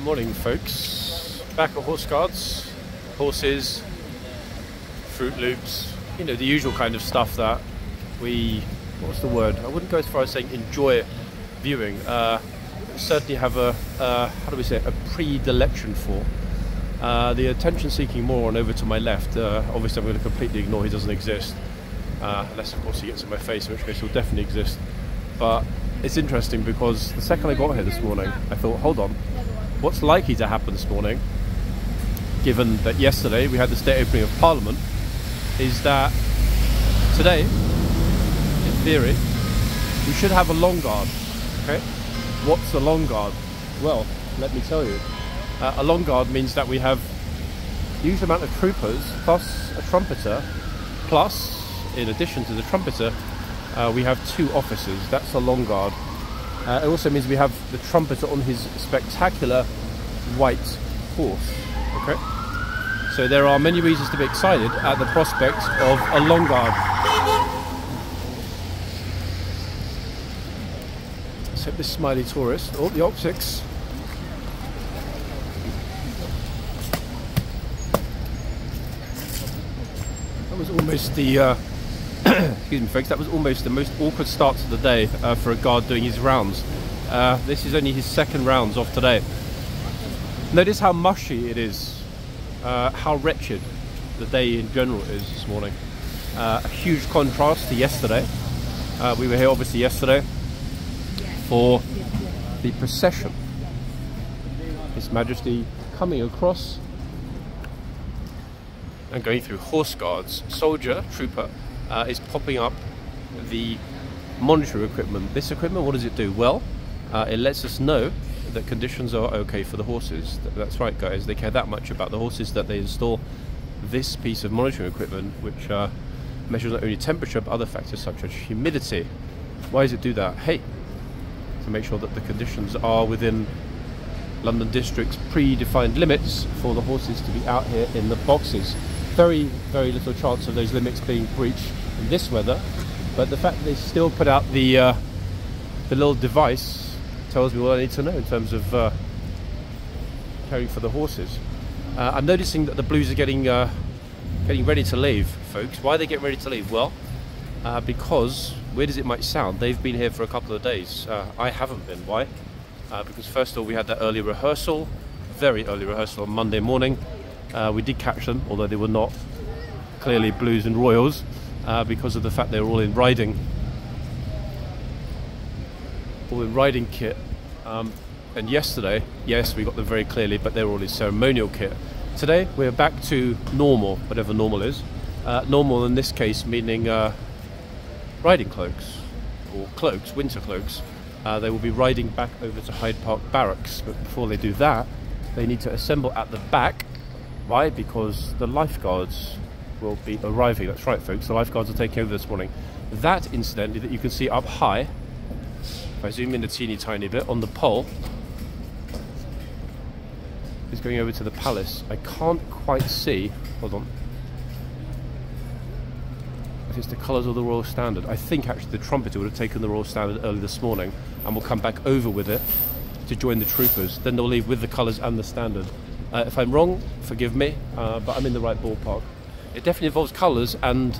Morning folks, back at horseguards, horses, Fruit Loops, you know, the usual kind of stuff that we, what's the word, I wouldn't go as far as saying enjoy viewing, certainly have a, how do we say it, a predilection for. The attention seeking moron over to my left, obviously I'm going to completely ignore, he doesn't exist, unless of course he gets in my face, in which case he'll definitely exist. But it's interesting because the second I got here this morning, I thought, hold on, what's likely to happen this morning, given that yesterday we had the state opening of Parliament, is that today, in theory, we should have a long guard. Okay, what's a long guard? Well, let me tell you. A long guard means that we have a huge amount of troopers plus a trumpeter, plus, in addition to the trumpeter, we have 2 officers. That's a long guard. It also means we have the trumpeter on his spectacular white horse. Okay, so there are many reasons to be excited at the prospect of a long guard. So this smiley tourist, oh, the optics. That was almost the excuse me folks, that was almost the most awkward start to the day for a guard doing his rounds. This is only his 2nd rounds of today. Notice how mushy it is, how wretched the day in general is this morning. A huge contrast to yesterday. We were here obviously yesterday for the procession. His Majesty coming across and going through horse guards. Soldier, trooper, is popping up the monitoring equipment. This equipment, what does it do? Well, it lets us know that conditions are okay for the horses. That's right guys, they care that much about the horses that they install this piece of monitoring equipment, which measures not only temperature but other factors such as humidity. Why does it do that? Hey, to make sure that the conditions are within London District's predefined limits for the horses to be out here in the boxes. Very, very little chance of those limits being breached in this weather, but the fact that they still put out the little device tells me what I need to know in terms of caring for the horses. I'm noticing that the Blues are getting ready to leave, folks. Why are they getting ready to leave? Well, because, weird as it might sound, they've been here for a couple of days. I haven't been. Why? Because first of all, we had that early rehearsal, very early rehearsal on Monday morning. We did catch them, although they were not clearly Blues and Royals, because of the fact they were all in riding kit. And yesterday, yes, we got them very clearly, but they were all in ceremonial kit. Today, we're back to normal, whatever normal is. Normal in this case meaning riding cloaks, or cloaks, winter cloaks. They will be riding back over to Hyde Park Barracks, but before they do that, they need to assemble at the back. Why? Because the lifeguards will be arriving. That's right folks, the lifeguards are taking over this morning. That incidentally that you can see up high, if I zoom in a teeny tiny bit, on the pole, is going over to the palace. I can't quite see, hold on, if it's the colours of the Royal Standard. I think actually the trumpeter would have taken the Royal Standard early this morning and will come back over with it to join the troopers. Then they'll leave with the colours and the standard. If I'm wrong, forgive me, but I'm in the right ballpark. It definitely involves colours and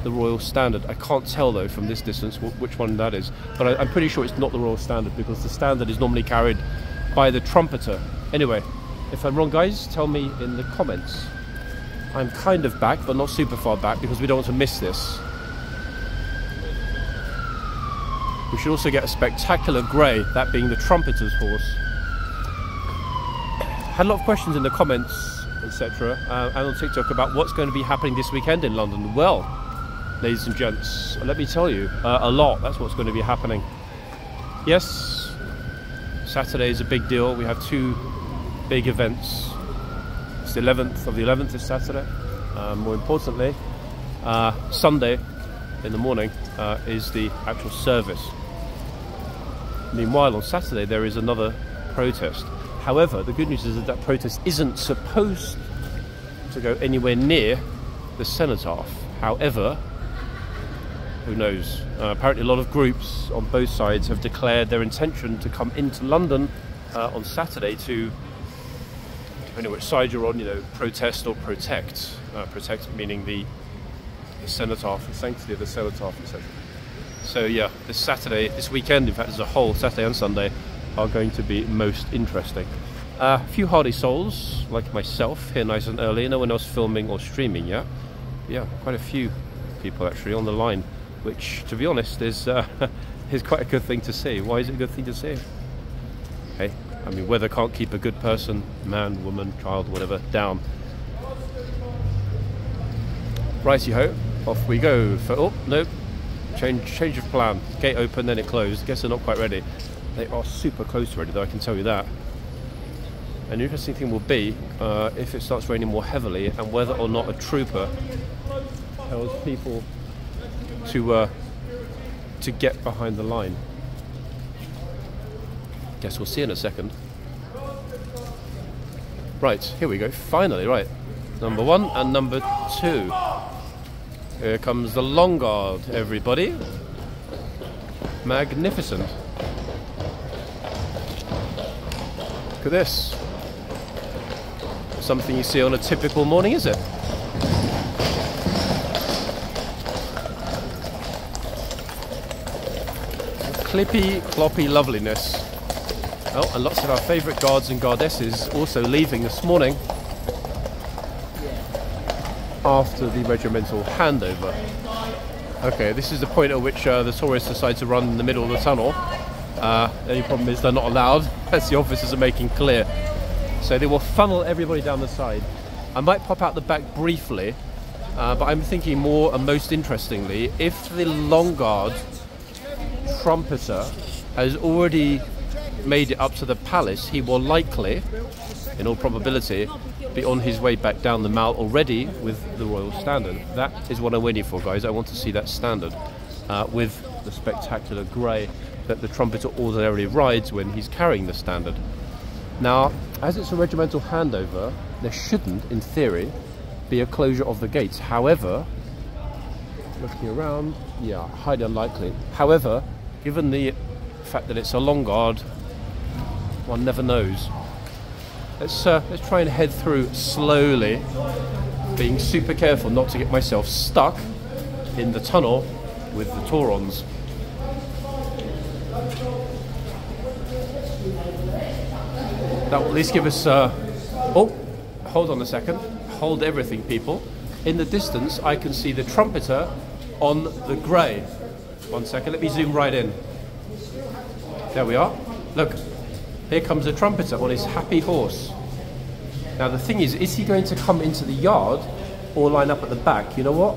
the Royal Standard. I can't tell though from this distance which one that is, but I'm pretty sure it's not the Royal Standard, because the standard is normally carried by the trumpeter. Anyway, if I'm wrong guys, tell me in the comments. I'm kind of back, but not super far back, because we don't want to miss this. We should also get a spectacular grey, that being the trumpeter's horse. Had a lot of questions in the comments, etc., and on TikTok about what's going to be happening this weekend in London. Well, ladies and gents, let me tell you, a lot. That's what's going to be happening. Yes, Saturday is a big deal. We have 2 big events. It's the 11th of the 11th this Saturday. More importantly, Sunday in the morning is the actual service. Meanwhile, on Saturday there is another protest. However, the good news is that that protest isn't supposed to go anywhere near the cenotaph. However, who knows? Apparently a lot of groups on both sides have declared their intention to come into London on Saturday to, depending on which side you're on, you know, protest or protect. Protect meaning the cenotaph, the sanctity of the cenotaph, etc. So yeah, this weekend, in fact, as a whole, Saturday and Sunday, are going to be most interesting. A few hardy souls, like myself, here nice and early. No one else filming or streaming yet. Yeah, quite a few people actually on the line, which, to be honest, is quite a good thing to see. Why is it a good thing to see? Hey, I mean, weather can't keep a good person, man, woman, child, whatever, down. Righty-ho, off we go for... Oh, nope. Change of plan. Gate open, then it closed. Guess they're not quite ready. They are super close to ready, though, I can tell you that. An interesting thing will be if it starts raining more heavily and whether or not a trooper tells people to get behind the line. Guess we'll see in a second. Right, here we go. Finally, right. Number 1 and number 2. Here comes the long guard, everybody. Magnificent. Look at this. Something you see on a typical morning, is it? Clippy, cloppy loveliness. Oh, and lots of our favourite guards and guardesses also leaving this morning after the regimental handover. Okay, this is the point at which the tourists decide to run in the middle of the tunnel. The only problem is they're not allowed, as the officers are making clear. So they will funnel everybody down the side. I might pop out the back briefly, but I'm thinking more and most interestingly, if the long guard trumpeter has already made it up to the palace, he will likely, in all probability, be on his way back down the mall already with the royal standard. That is what I'm waiting for, guys. I want to see that standard with the spectacular grey that the trumpeter ordinarily rides when he's carrying the standard. Now, as it's a regimental handover, there shouldn't, in theory, be a closure of the gates. However, looking around, yeah, highly unlikely. However, given the fact that it's a long guard, one never knows. Let's try and head through slowly, being super careful not to get myself stuck in the tunnel with the Taurons. That will at least give us... oh, hold on a second. Hold everything, people. In the distance, I can see the trumpeter on the grey. 1 second, let me zoom right in. There we are. Look, here comes the trumpeter on his happy horse. Now the thing is he going to come into the yard or line up at the back? You know what?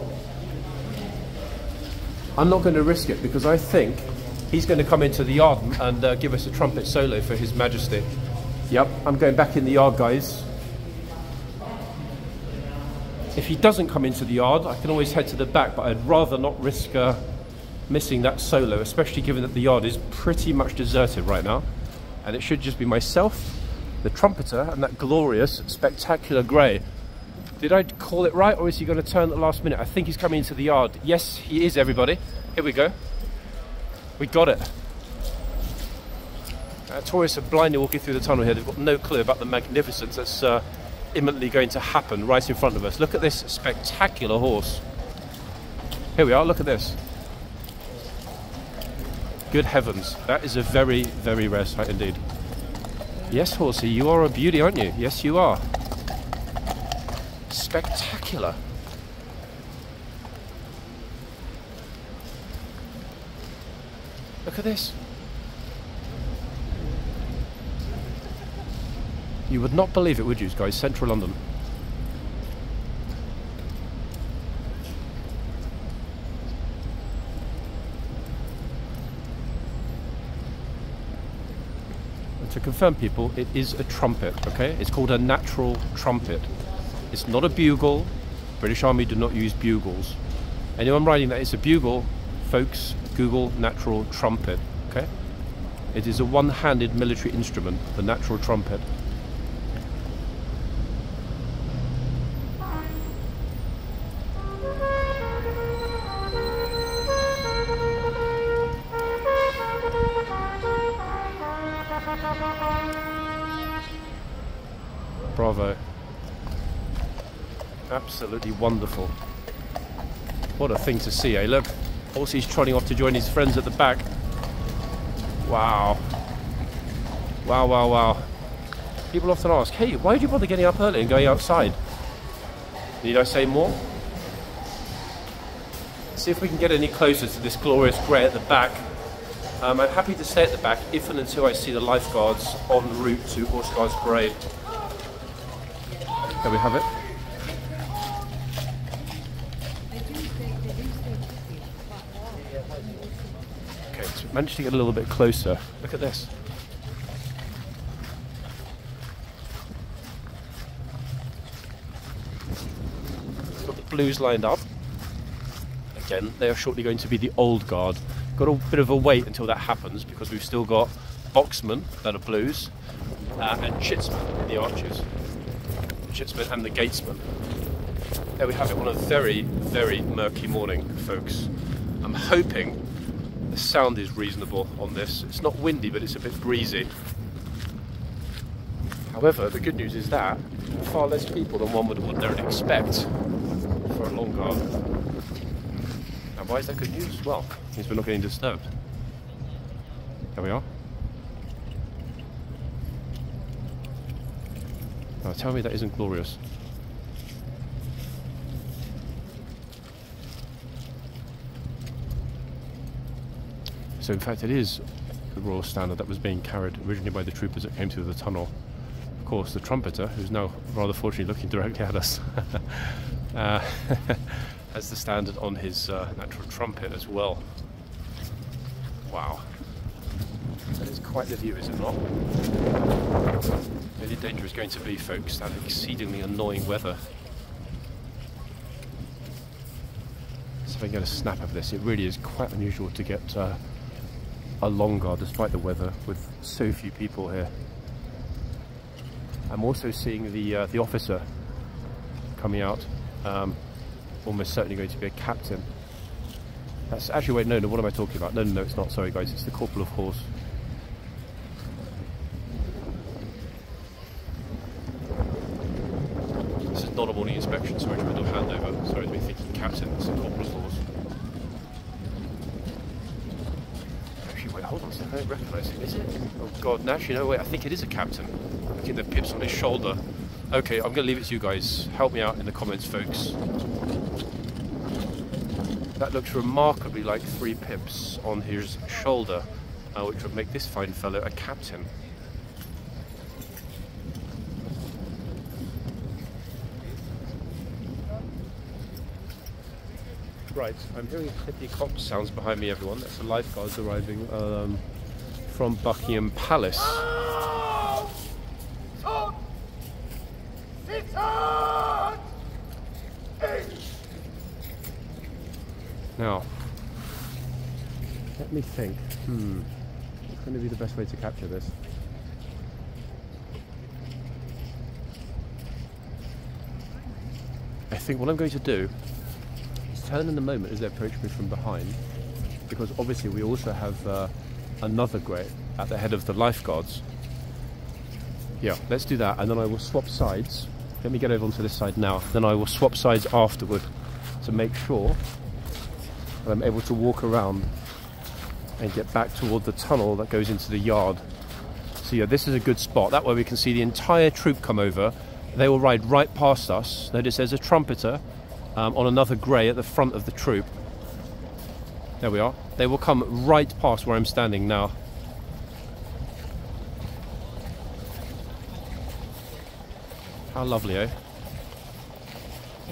I'm not going to risk it, because I think he's going to come into the yard and give us a trumpet solo for His Majesty. Yep, I'm going back in the yard, guys. If he doesn't come into the yard, I can always head to the back, but I'd rather not risk missing that solo, especially given that the yard is pretty much deserted right now. And it should just be myself, the trumpeter, and that glorious, spectacular grey. Did I call it right, or is he going to turn at the last minute? I think he's coming into the yard. Yes, he is, everybody. Here we go. We got it. Tourists are blindly walking through the tunnel here. They've got no clue about the magnificence that's imminently going to happen right in front of us. Look at this spectacular horse. Here we are, look at this. Good heavens, that is a very, very rare sight indeed. Yes, horsey, you are a beauty, aren't you? Yes, you are. Spectacular. Look at this. You would not believe it, would you, guys? Central London. And to confirm, people, it is a trumpet, okay? It's called a natural trumpet. It's not a bugle. British Army do not use bugles. Anyone writing that it's a bugle, folks, Google natural trumpet, okay? It is a one-handed military instrument, the natural trumpet. Bravo. Absolutely wonderful. What a thing to see, eh? Look, Horsey's trotting off to join his friends at the back. Wow. Wow, wow, wow. People often ask, hey, why did you bother getting up early and going outside? Need I say more? See if we can get any closer to this glorious grey at the back. I'm happy to stay at the back if and until I see the lifeguards en route to Horseguardsparade. There we have it. Okay, so we managed to get a little bit closer. Look at this. Got the blues lined up. Again, they are shortly going to be the old guard. Got a bit of a wait until that happens because we've still got boxmen that are blues and chitsmen in the archers. The chitsmen and the gatesmen. There we have it on a very, very murky morning, folks. I'm hoping the sound is reasonable on this. It's not windy, but it's a bit breezy. However, the good news is that far less people than one would ordinarily expect for a long guard. Now, why is that good news? Well, it means we're not getting disturbed. There we are. Now, tell me that isn't glorious. So, in fact, it is the royal standard that was being carried originally by the troopers that came through the tunnel. Of course, the trumpeter, who's now rather fortunately looking directly at us, has the standard on his natural trumpet as well. Wow. That is quite the view, is it not? The only danger is going to be, folks, that exceedingly annoying weather. So if I can get a snap of this, it really is quite unusual to get a long guard despite the weather with so few people here. I'm also seeing the officer coming out. Almost certainly going to be a captain. That's actually, wait, no, what am I talking about? No, it's not, sorry guys, it's the corporal of horse. This is not a morning inspection, sorry, to a handover. Sorry to be thinking captain, it's the corporal of horse. Actually, wait, hold on a second, I don't recognise him, is it? Oh god, no, actually, no, wait, I think it is a captain. Looking at the pips on his shoulder. Okay, I'm going to leave it to you guys. Help me out in the comments, folks. That looks remarkably like 3 pips on his shoulder, which would make this fine fellow a captain. Right, I'm hearing hippity-cop sounds behind me, everyone. That's the lifeguards arriving from Buckingham Palace. Now, let me think. What's going to be the best way to capture this? I think what I'm going to do is turn in a moment as they approach me from behind, because obviously we also have another grey at the head of the lifeguards. Yeah, let's do that, and then I will swap sides. Let me get over onto this side now, then I will swap sides afterward to make sure that I'm able to walk around and get back toward the tunnel that goes into the yard. So yeah, this is a good spot. That way we can see the entire troop come over. They will ride right past us. Notice there's a trumpeter on another grey at the front of the troop. There we are. They will come right past where I'm standing now. How lovely, eh?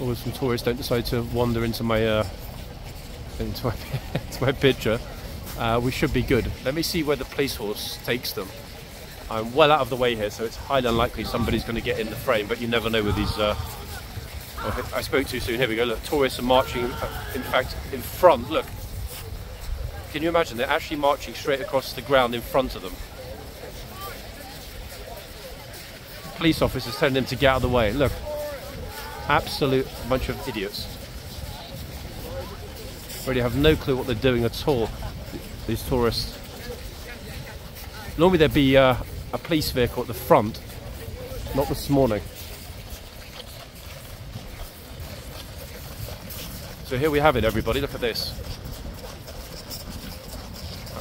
Always some tourists don't decide to wander into my into my picture. We should be good. Let me see where the police horse takes them. I'm well out of the way here, so it's highly unlikely somebody's going to get in the frame, but you never know with these... Oh, I spoke too soon. Here we go. Look, tourists are marching, in fact, in front. Look. Can you imagine? They're actually marching straight across the ground in front of them. Police officers telling them to get out of the way. Look. Absolute bunch of idiots. Really have no clue what they're doing at all, these tourists. Normally there'd be a police vehicle at the front. Not this morning. So here we have it, everybody. Look at this.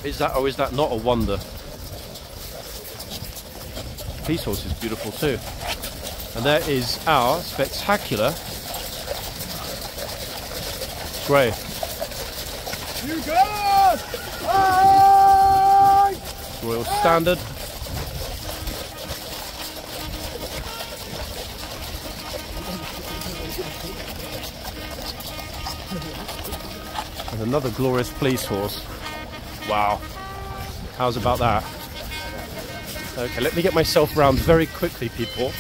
Is that, or is that not a wonder? Police horse is beautiful too. And there is our spectacular grey. You go! Royal Standard. And another glorious police horse. Wow. How's about that? Okay, let me get myself round very quickly, people,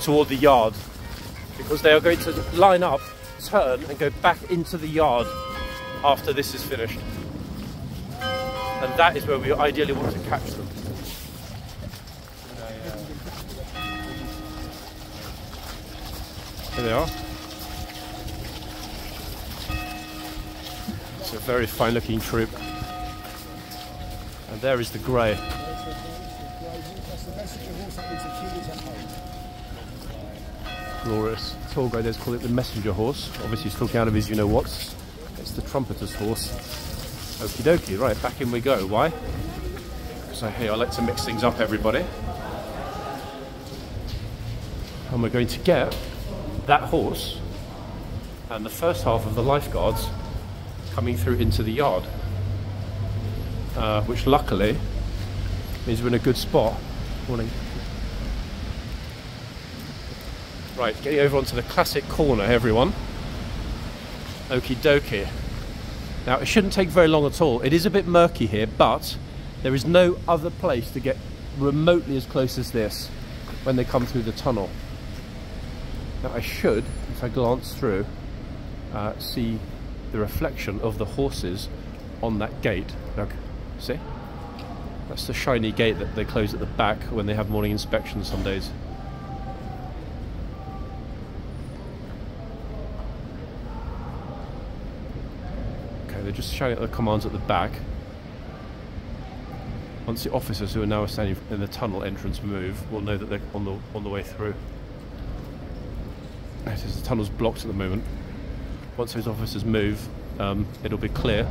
toward the yard, because they are going to line up, turn and go back into the yard after this is finished. And that is where we ideally want to catch them. There they are. It's a very fine looking troop. And there is the grey. Glorious. Tall guy, let's call it the messenger horse. Obviously he's talking out of his you-know-whats. It's the trumpeter's horse. Okie dokie, right, back in we go. Why? So hey, I like to mix things up, everybody. And we're going to get that horse and the first half of the lifeguards coming through into the yard. Which luckily means we're in a good spot. Morning. Right, getting over onto the classic corner, everyone. Okie dokie. Now, it shouldn't take very long at all. It is a bit murky here, but there is no other place to get remotely as close as this when they come through the tunnel. Now, I should, if I glance through, see the reflection of the horses on that gate. Look, see? That's the shiny gate that they close at the back when they have morning inspections some days. They're just shouting out the commands at the back. Once the officers who are now standing in the tunnel entrance move, we'll know that they're on the way through. Notice the tunnel's blocked at the moment. Once those officers move, it'll be clear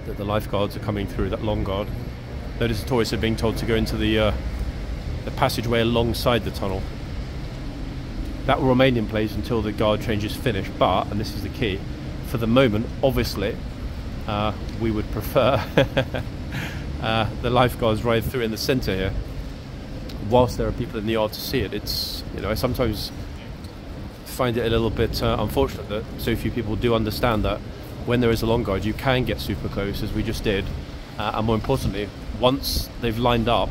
that the lifeguards are coming through that long guard. Notice the tourists are being told to go into the passageway alongside the tunnel. That will remain in place until the guard change is finished, but, and this is the key, for the moment, obviously, we would prefer the lifeguards ride through in the centre here, whilst there are people in the yard to see it. It's, you know, I sometimes find it a little bit unfortunate that so few people do understand that when there is a long guard, you can get super close, as we just did, and more importantly, once they've lined up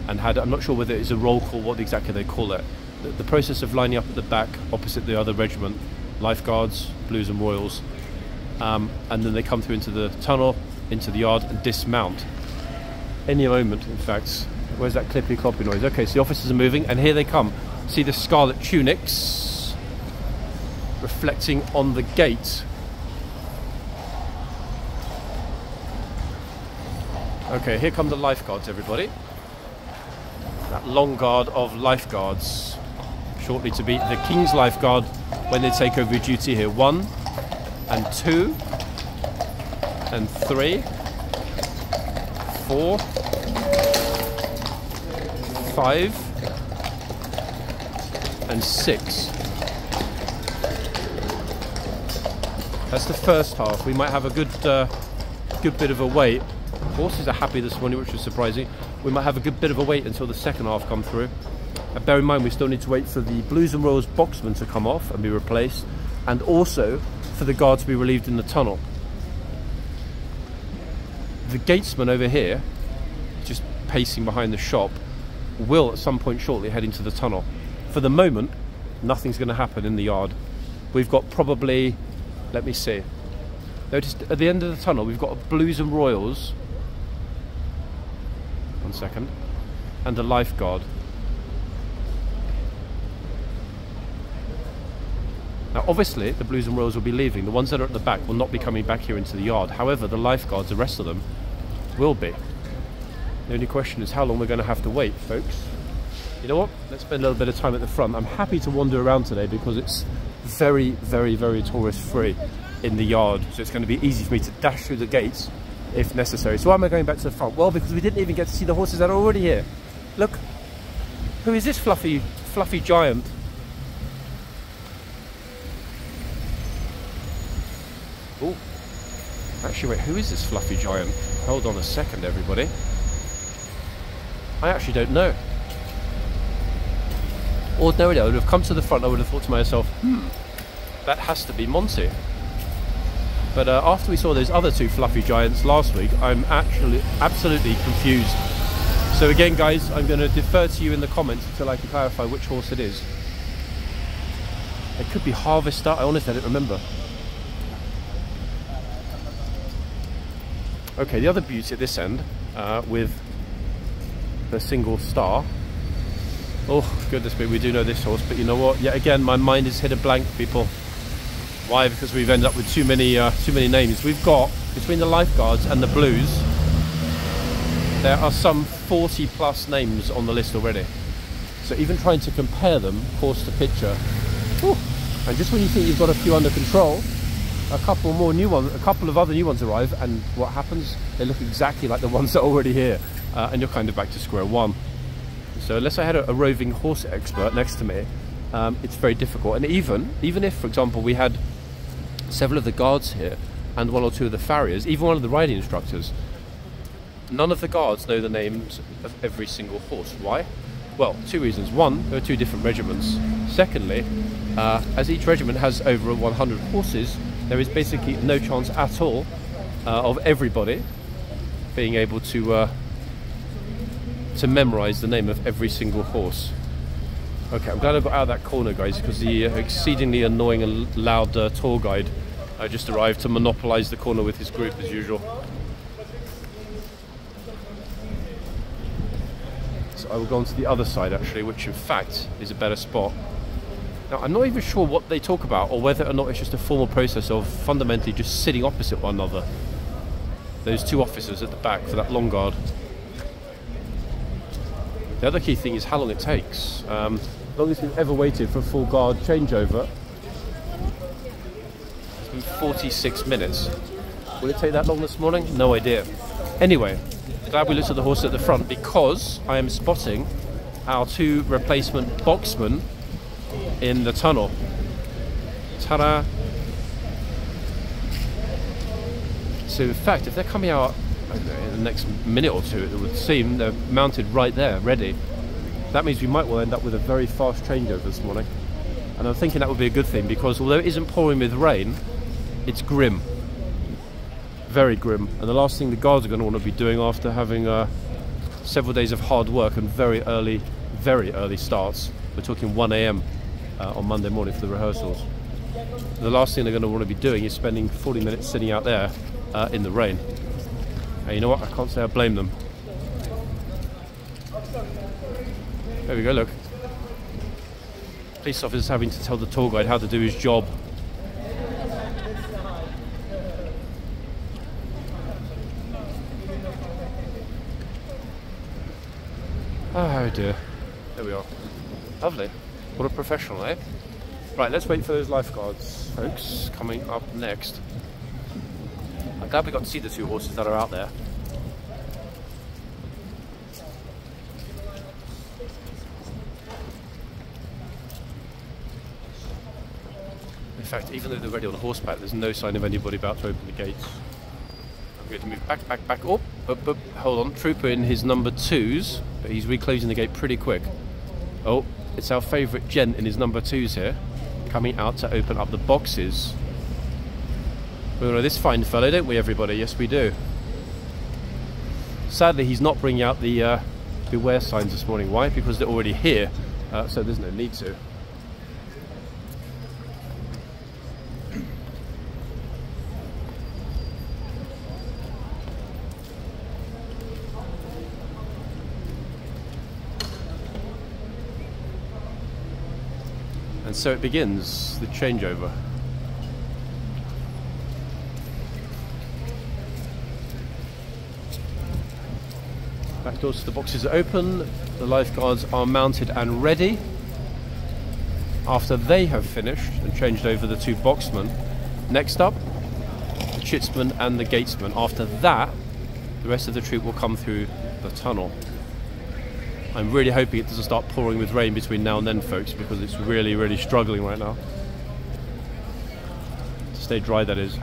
and had, I'm not sure whether it's a roll call, what exactly they call it, the process of lining up at the back opposite the other regiment, lifeguards, blues and royals, and then they come through into the tunnel, into the yard, and dismount. Any moment, in fact. Where's that clippy cloppy noise? Okay, so the officers are moving, and here they come. See the scarlet tunics reflecting on the gate. Okay, here come the lifeguards, everybody. That long guard of lifeguards, shortly to be the King's Lifeguard when they take over duty here. 1 and 2 and 3, 4, 5 and 6. That's the first half. We might have a good bit of a wait. Horses are happy this morning, which is surprising. We might have a good bit of a wait until the second half come through. And bear in mind, we still need to wait for the Blues and Royals boxmen to come off and be replaced, and also for the guard to be relieved in the tunnel. The gatesman over here, just pacing behind the shop, will at some point shortly head into the tunnel. For the moment, nothing's going to happen in the yard. We've got probably, let me see, notice at the end of the tunnel we've got a Blues and Royals, 1 second, and a lifeguard. Now obviously the Blues and Royals will be leaving. The ones that are at the back will not be coming back here into the yard. However, the lifeguards, the rest of them, will be. The only question is how long we're going to have to wait, folks. You know what? Let's spend a little bit of time at the front. I'm happy to wander around today because it's very, very, very tourist free in the yard. So it's going to be easy for me to dash through the gates if necessary. So why am I going back to the front? Well, because we didn't even get to see the horses that are already here. Look, who is this fluffy giant? Oh, actually wait, who is this fluffy giant? Hold on a second, everybody. I actually don't know. Ordinarily, I would have come to the front, I would have thought to myself, that has to be Monty. But after we saw those other two fluffy giants last week, I'm actually absolutely confused. So again, guys, I'm going to defer to you in the comments until I can clarify which horse it is. It could be Harvester, I honestly don't remember. Okay, the other beauty at this end, with the single star. Oh, goodness me, we do know this horse, but you know what? Yet again, my mind is hit a blank, people. Why? Because we've ended up with too many names. We've got, between the Lifeguards and the Blues, there are some 40 plus names on the list already. So even trying to compare them, horse to picture, whew, and just when you think you've got a few under control, a couple of other new ones arrive, and what happens? They look exactly like the ones that are already here, and you're kind of back to square one. So unless I had a roving horse expert next to me, it's very difficult. And even if, for example, we had several of the guards here and one or two of the farriers, even one of the riding instructors, none of the guards know the names of every single horse. Why? Well, two reasons. One, there are two different regiments. Secondly, as each regiment has over 100 horses, there is basically no chance at all of everybody being able to memorize the name of every single horse. Okay, I'm glad I got out of that corner, guys, because the exceedingly annoying and loud tour guide just arrived to monopolize the corner with his group as usual. So I will go on to the other side actually, which in fact is a better spot. Now, I'm not even sure what they talk about or whether or not it's just a formal process of fundamentally just sitting opposite one another. Those two officers at the back for that long guard. The other key thing is how long it takes. Longest we've ever waited for a full guard changeover. It's been 46 minutes. Will it take that long this morning? No idea. Anyway, glad we looked at the horse at the front because I am spotting our two replacement boxmen in the tunnel. Ta-da! So in fact, if they're coming out, I don't know, in the next minute or two, it would seem they're mounted right there, ready. That means we might well end up with a very fast changeover this morning. And I'm thinking that would be a good thing because although it isn't pouring with rain, it's grim. Very grim. And the last thing the guards are going to want to be doing after having several days of hard work and very early starts. We're talking 1 AM on Monday morning for the rehearsals. The last thing they're going to want to be doing is spending 40 minutes sitting out there in the rain. And you know what? I can't say I blame them. There we go, look. Police officers having to tell the tour guide how to do his job. Oh dear. There we are. Lovely. What a professional, eh? Right, let's wait for those lifeguards, folks, coming up next. I'm glad we got to see the two horses that are out there. In fact, even though they're ready on horseback, there's no sign of anybody about to open the gates. I'm going to move back. Oh, up, hold on. Trooper in his number 2s, but he's reclosing the gate pretty quick. Oh, it's our favourite gent in his number 2s here, coming out to open up the boxes. We all know this fine fellow, don't we, everybody? Yes, we do. Sadly, he's not bringing out the beware signs this morning. Why? Because they're already here, so there's no need to. And so it begins, the changeover. Back Doors to the boxes are open. The lifeguards are mounted and ready. After they have finished and changed over the 2 boxmen, next up, the chitsmen and the gatesmen. After that, the rest of the troop will come through the tunnel. I'm really hoping it doesn't start pouring with rain between now and then, folks, because it's really, really struggling right now. To stay dry, that is.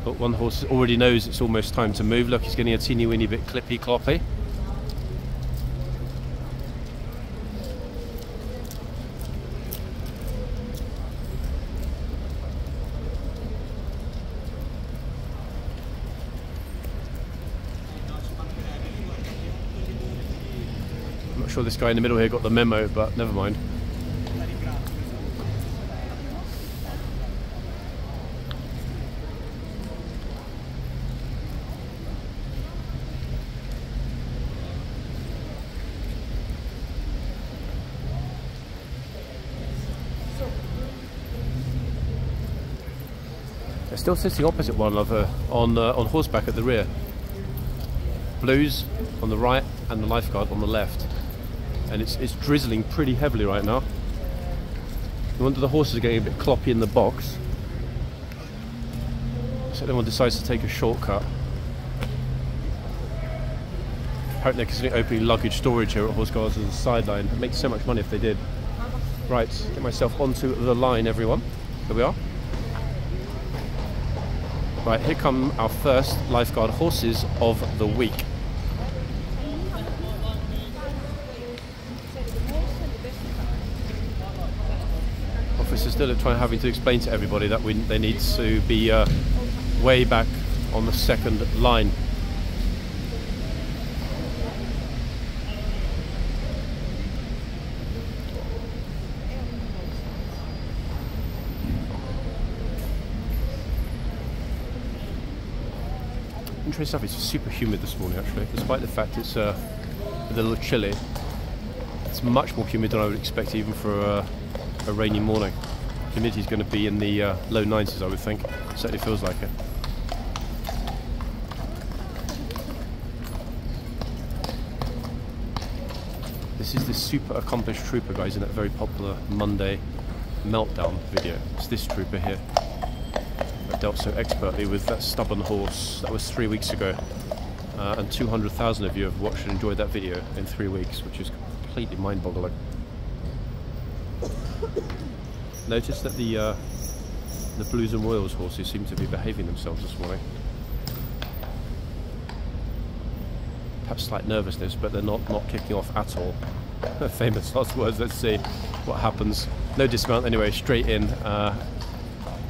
But one horse already knows it's almost time to move. Look, he's getting a teeny weeny bit clippy cloppy. I'm not sure this guy in the middle here got the memo, but never mind. They're still sitting opposite one another on horseback at the rear. Blues on the right and the lifeguard on the left. And it's drizzling pretty heavily right now. No wonder the horses are getting a bit cloppy in the box. So anyone decides to take a shortcut. Apparently they're considering opening luggage storage here at Horseguards as a sideline. It makes so much money if they did. Right, get myself onto the line, everyone. Here we are. Right, here come our first lifeguard horses of the week. Officers still having to explain to everybody that they need to be way back on the second line. Interesting stuff. It's super humid this morning, actually, despite the fact it's a little chilly. It's much more humid than I would expect, even for a rainy morning. Humidity is going to be in the low 90s, I would think. It certainly feels like it. This is the super accomplished trooper, guys, in that very popular Monday meltdown video. It's this trooper here. Dealt so expertly with that stubborn horse. That was 3 weeks ago, and 200,000 of you have watched and enjoyed that video in 3 weeks, which is completely mind-boggling. Notice that the Blues and Royals horses seem to be behaving themselves this morning. Perhaps slight nervousness, but they're not kicking off at all. Famous last words. Let's see what happens. No dismount anyway, straight in.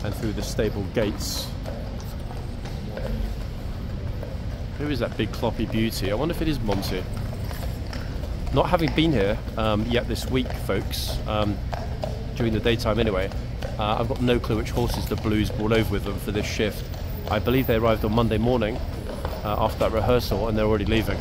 And through the stable gates. Who is that big cloppy beauty? I wonder if it is Monty. Not having been here yet this week, folks, during the daytime anyway, I've got no clue which horses the Blues brought over with them for this shift. I believe they arrived on Monday morning after that rehearsal, and they're already leaving.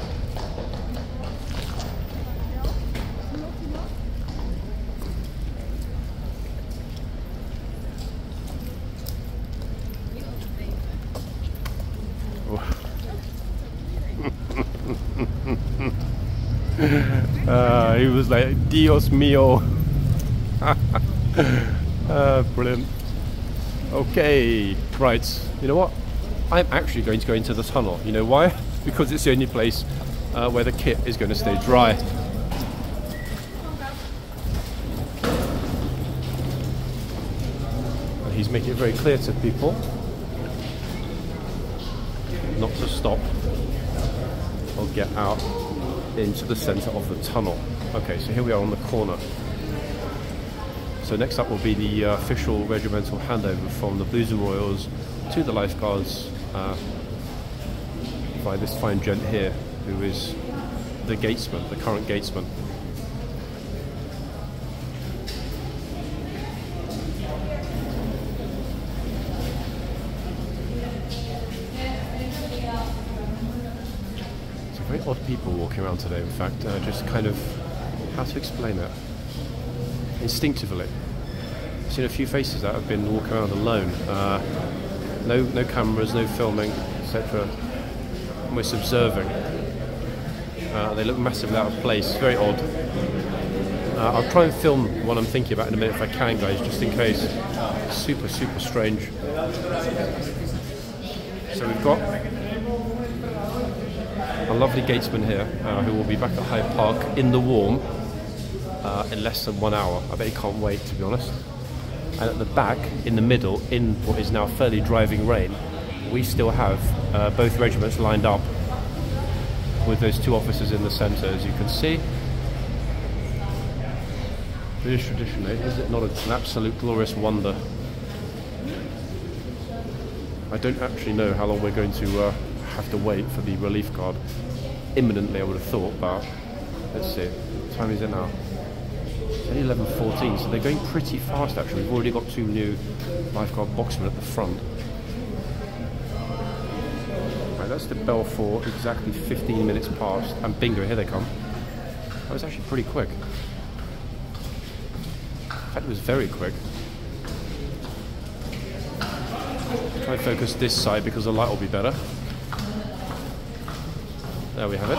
He was like, Dios mío. Brilliant. Okay, right. You know what? I'm actually going to go into the tunnel. You know why? Because it's the only place where the kit is going to stay dry. And he's making it very clear to people not to stop or get out into the centre of the tunnel. Okay, so here we are on the corner. So next up will be the official regimental handover from the Blues and Royals to the lifeguards by this fine gent here, who is the gatesman, the current gatesman. Very odd people walking around today, in fact. Just kind of, how to explain it? Instinctively. I've seen a few faces that have been walking around alone. No cameras, no filming, etc. almost observing. They look massively out of place, very odd. I'll try and film what I'm thinking about in a minute if I can, guys, just in case. Super, super strange. So we've got a lovely gatesman here who will be back at Hyde Park in the warm in less than 1 hour. I bet he can't wait, to be honest. And at the back, in the middle, in what is now fairly driving rain, we still have both regiments lined up with those two officers in the centre, as you can see. British tradition, eh? Is it not an absolute glorious wonder? I don't actually know how long we're going to have to wait for the relief guard. Imminently, I would have thought, but let's see. What time is it now? It's only 11:14, so they're going pretty fast actually. We've already got two new lifeguard boxmen at the front. Right, that's the bell for exactly 15 minutes past, and bingo, here they come. That was actually pretty quick. In fact, it was very quick. Try and focus this side because the light will be better. There we have it.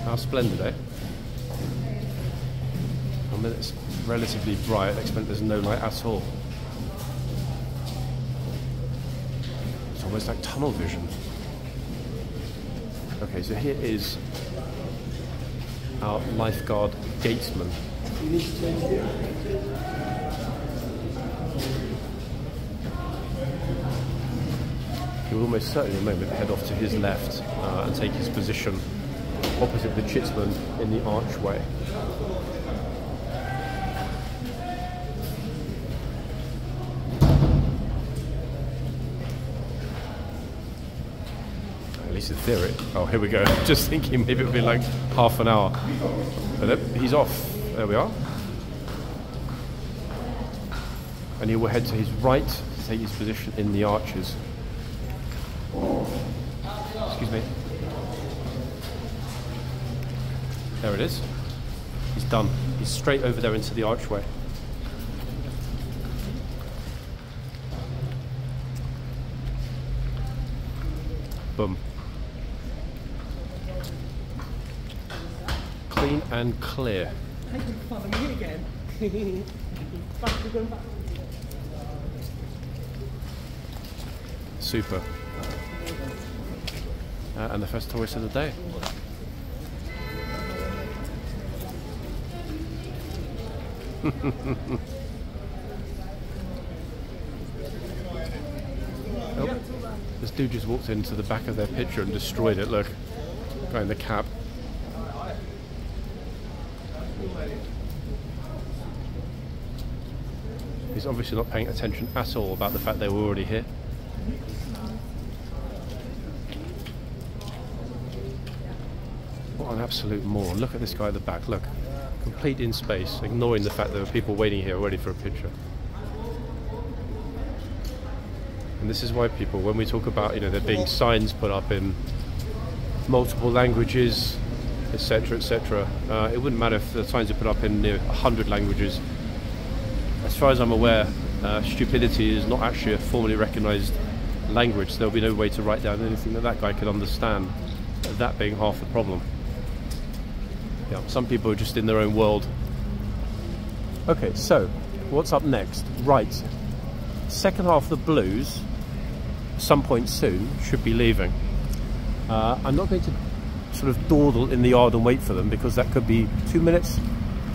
How splendid, eh? I mean, it's relatively bright. I expect there's no light at all. It's almost like tunnel vision. Okay, so here is our lifeguard gatesman. He will almost certainly in a moment head off to his left and take his position opposite the chitsman in the archway. At least in theory. Oh, here we go. Just thinking maybe it'll be like half an hour. But he's off. There we are. And he will head to his right to take his position in the arches. Excuse me. There it is. He's done. He's straight over there into the archway. Boom. Clean and clear. Follow me again. Super. And the first tourist of the day. Oh, this dude just walked into the back of their picture and destroyed it. Look, guy in the cap. He's obviously not paying attention at all about the fact they were already here. What an absolute moron. Look at this guy at the back, look. Complete in space, ignoring the fact there were people waiting here already for a picture. And this is why people, when we talk about, you know, there being signs put up in multiple languages, etc., etc., it wouldn't matter if the signs are put up in 100 languages. As far as I'm aware, stupidity is not actually a formally recognised language, so there'll be no way to write down anything that guy could understand, that being half the problem. Yeah, some people are just in their own world. Okay, so what's up next? Right, second half of the Blues, some point soon, should be leaving. I'm not going to sort of dawdle in the yard and wait for them, because that could be 2 minutes,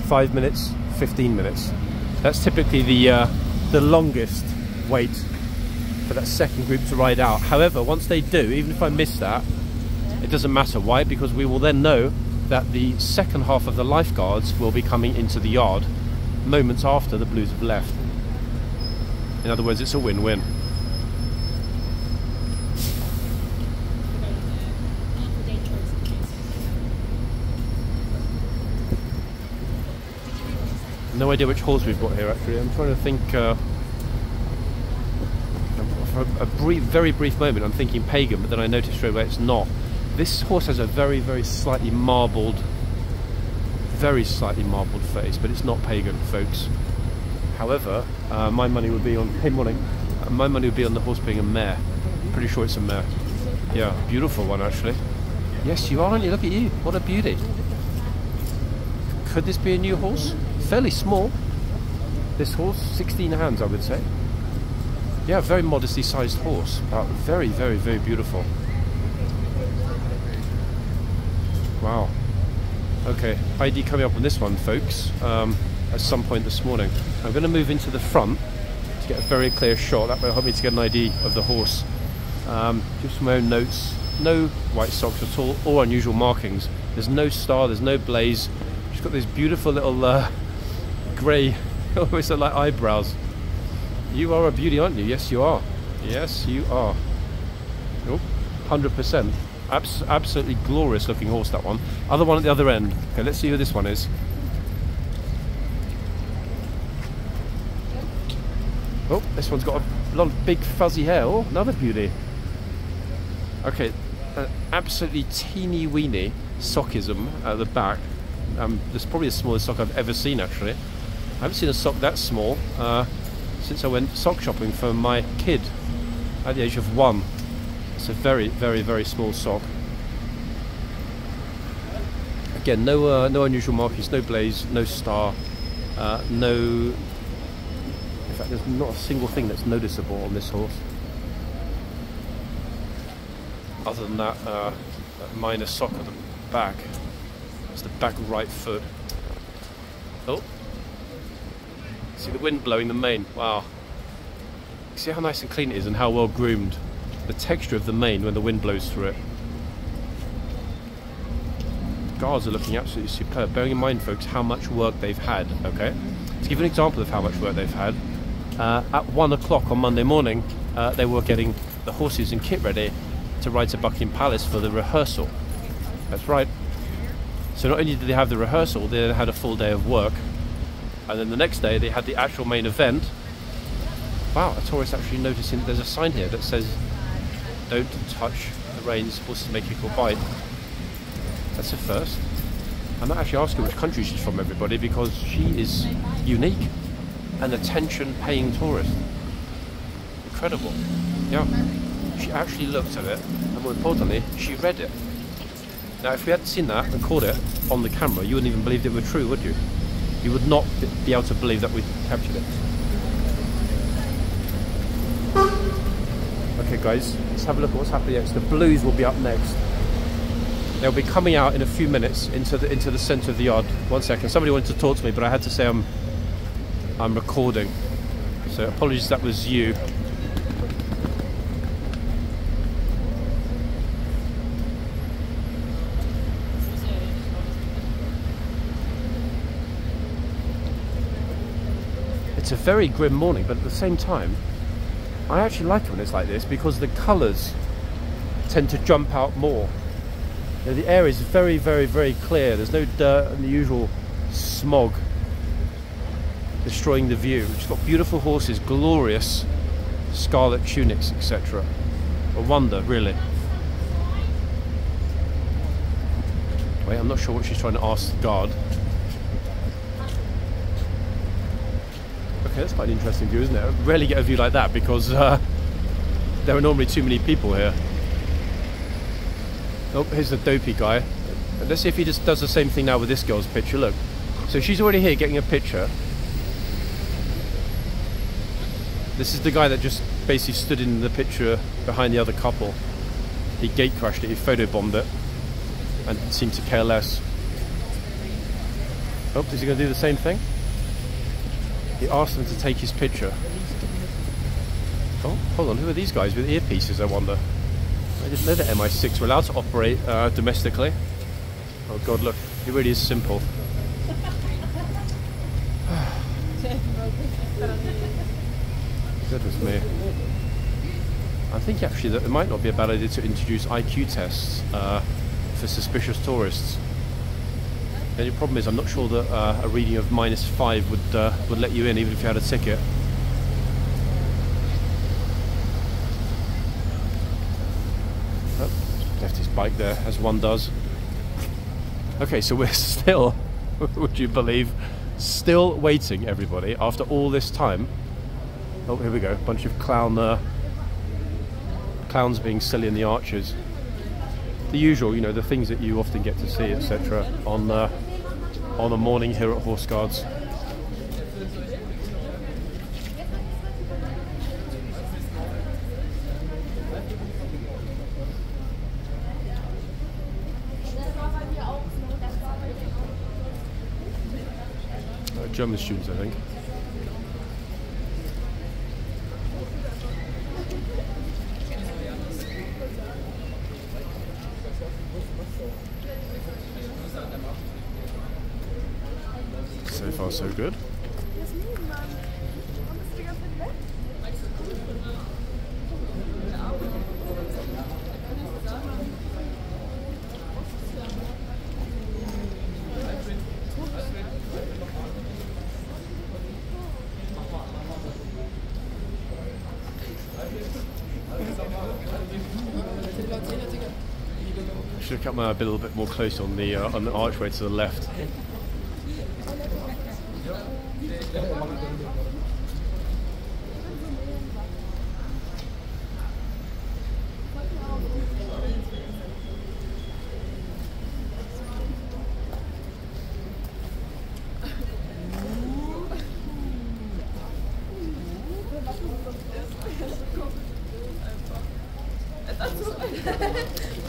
5 minutes, 15 minutes. That's typically the longest wait for that second group to ride out. However, once they do, even if I miss that, it doesn't matter. Why? Because we will then know that the second half of the lifeguards will be coming into the yard moments after the Blues have left. In other words, it's a win-win. No idea which horse we've got here, actually. I'm trying to think. For a very brief moment, I'm thinking Pagan, but then I noticed straight away it's not. This horse has a very, very slightly marbled very slightly marbled face, but it's not pagan, folks. However, my money would be on, hey morning, my money would be on the horse being a mare. Pretty sure it's a mare. Yeah, beautiful one actually. Yes, you are, aren't you? Look at you, what a beauty. Could this be a new horse? Fairly small, this horse, 16 hands I would say. Yeah, very modestly sized horse, but very, very, very beautiful. Wow. Okay, ID coming up on this one, folks, at some point this morning. I'm going to move into the front to get a very clear shot. That will help me to get an ID of the horse. Just my own notes. No white socks at all, or unusual markings. There's no star, there's no blaze. She's got these beautiful little grey, almost like eyebrows. You are a beauty, aren't you? Yes, you are. Yes, you are. Oh, 100%. Absolutely glorious looking horse, that one. Other one at the other end. Okay, let's see who this one is. Oh, this one's got a lot of big fuzzy hair. Oh, another beauty. Okay, an absolutely teeny weeny sockism at the back. This is probably the smallest sock I've ever seen, actually. I haven't seen a sock that small since I went sock shopping for my kid at the age of 1. It's a very, very, very small sock. Again, no unusual markings, no blaze, no star, no... In fact, there's not a single thing that's noticeable on this horse. Other than that, that minor sock at the back. It's the back right foot. Oh! See the wind blowing the mane. Wow. See how nice and clean it is and how well groomed. The texture of the mane when the wind blows through it. The guards are looking absolutely superb. Bearing in mind, folks, how much work they've had, okay? To give you an example of how much work they've had, at 1 o'clock on Monday morning, they were getting the horses and kit ready to ride to Buckingham Palace for the rehearsal. That's right. So not only did they have the rehearsal, they had a full day of work. And then the next day, they had the actual main event. Wow, a tourist actually noticing there's a sign here that says, "Don't touch the reins, horses make equal bite." That's a first. I'm not actually asking which country she's from, everybody, because she is unique. An attention-paying tourist. Incredible. Yeah. She actually looked at it, and more importantly, she read it. Now, if we hadn't seen that and caught it on the camera, you wouldn't even believe it were true, would you? You would not be able to believe that we captured it. Okay guys, let's have a look at what's happening next. The Blues will be up next. They'll be coming out in a few minutes into the centre of the yard. 1 second, somebody wanted to talk to me, but I had to say I'm recording. So apologies, that was you. It's a very grim morning, but at the same time, I actually like it when it's like this because the colours tend to jump out more. You know, the air is very, very, very clear. There's no dirt and the usual smog destroying the view. It's got beautiful horses, glorious scarlet tunics, etc. A wonder, really. Wait, I'm not sure what she's trying to ask the guard. Okay, that's quite an interesting view, isn't it? I rarely get a view like that because there are normally too many people here. Oh, here's the dopey guy. And let's see if he just does the same thing now with this girl's picture. Look. So she's already here getting a picture. This is the guy that just basically stood in the picture behind the other couple. He gate crashed it, he photobombed it, and seemed to care less. Oh, is he going to do the same thing? He asked them to take his picture. Oh, hold on, who are these guys with earpieces, I wonder? I didn't know that MI6 were allowed to operate domestically. Oh god, look, he really is simple. Goodness me. I think actually that it might not be a bad idea to introduce IQ tests for suspicious tourists. The only problem is I'm not sure that a reading of -5 would let you in even if you had a ticket. Oh, left his bike there, as one does. Okay, so we're still would you believe? Still waiting, everybody, after all this time. Oh, here we go. A bunch of clowns being silly in the arches. The usual, you know, the things that you often get to see, etc. on a morning here at Horse Guards. German students, I think. So far, so good. I should have kept my eye a little bit more close on the archway to the left.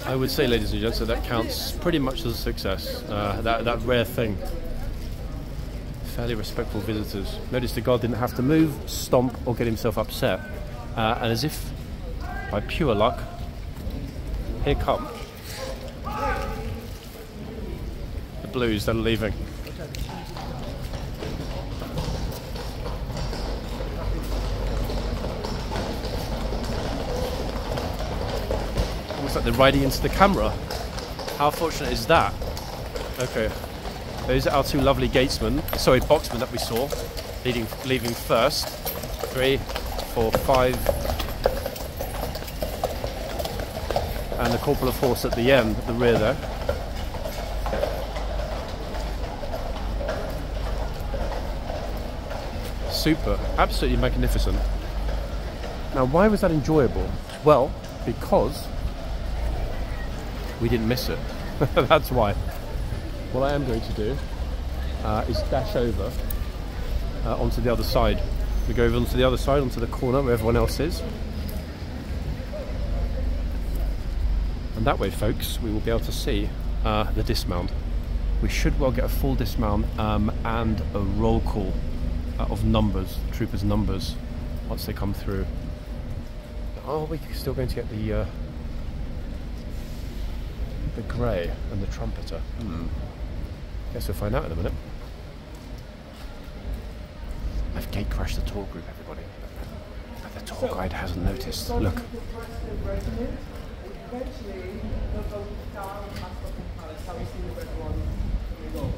I would say, ladies and gents, that counts pretty much as a success. That rare thing. Fairly respectful visitors. Notice the guard didn't have to move, stomp, or get himself upset. And as if by pure luck, here come the Blues that are leaving. Looks like they're riding into the camera. How fortunate is that? Okay, those are our two lovely boxmen that we saw, leaving first. 3, 4, 5, and a corporal of horse at the end, at the rear there. Super, absolutely magnificent. Now, why was that enjoyable? Well, because we didn't miss it. That's why. What I am going to do is dash over onto the other side. We go over onto the other side, onto the corner where everyone else is. And that way, folks, we will be able to see the dismount. We should well get a full dismount and a roll call of numbers, troopers' numbers, once they come through. Are we still going to get the grey and the trumpeter? Guess we'll find out in a minute. I've gate crashed the tour group, everybody. But the tour guide hasn't noticed. Look. Eventually, they'll go down past Buckingham Palace, how we see the red ones coming up.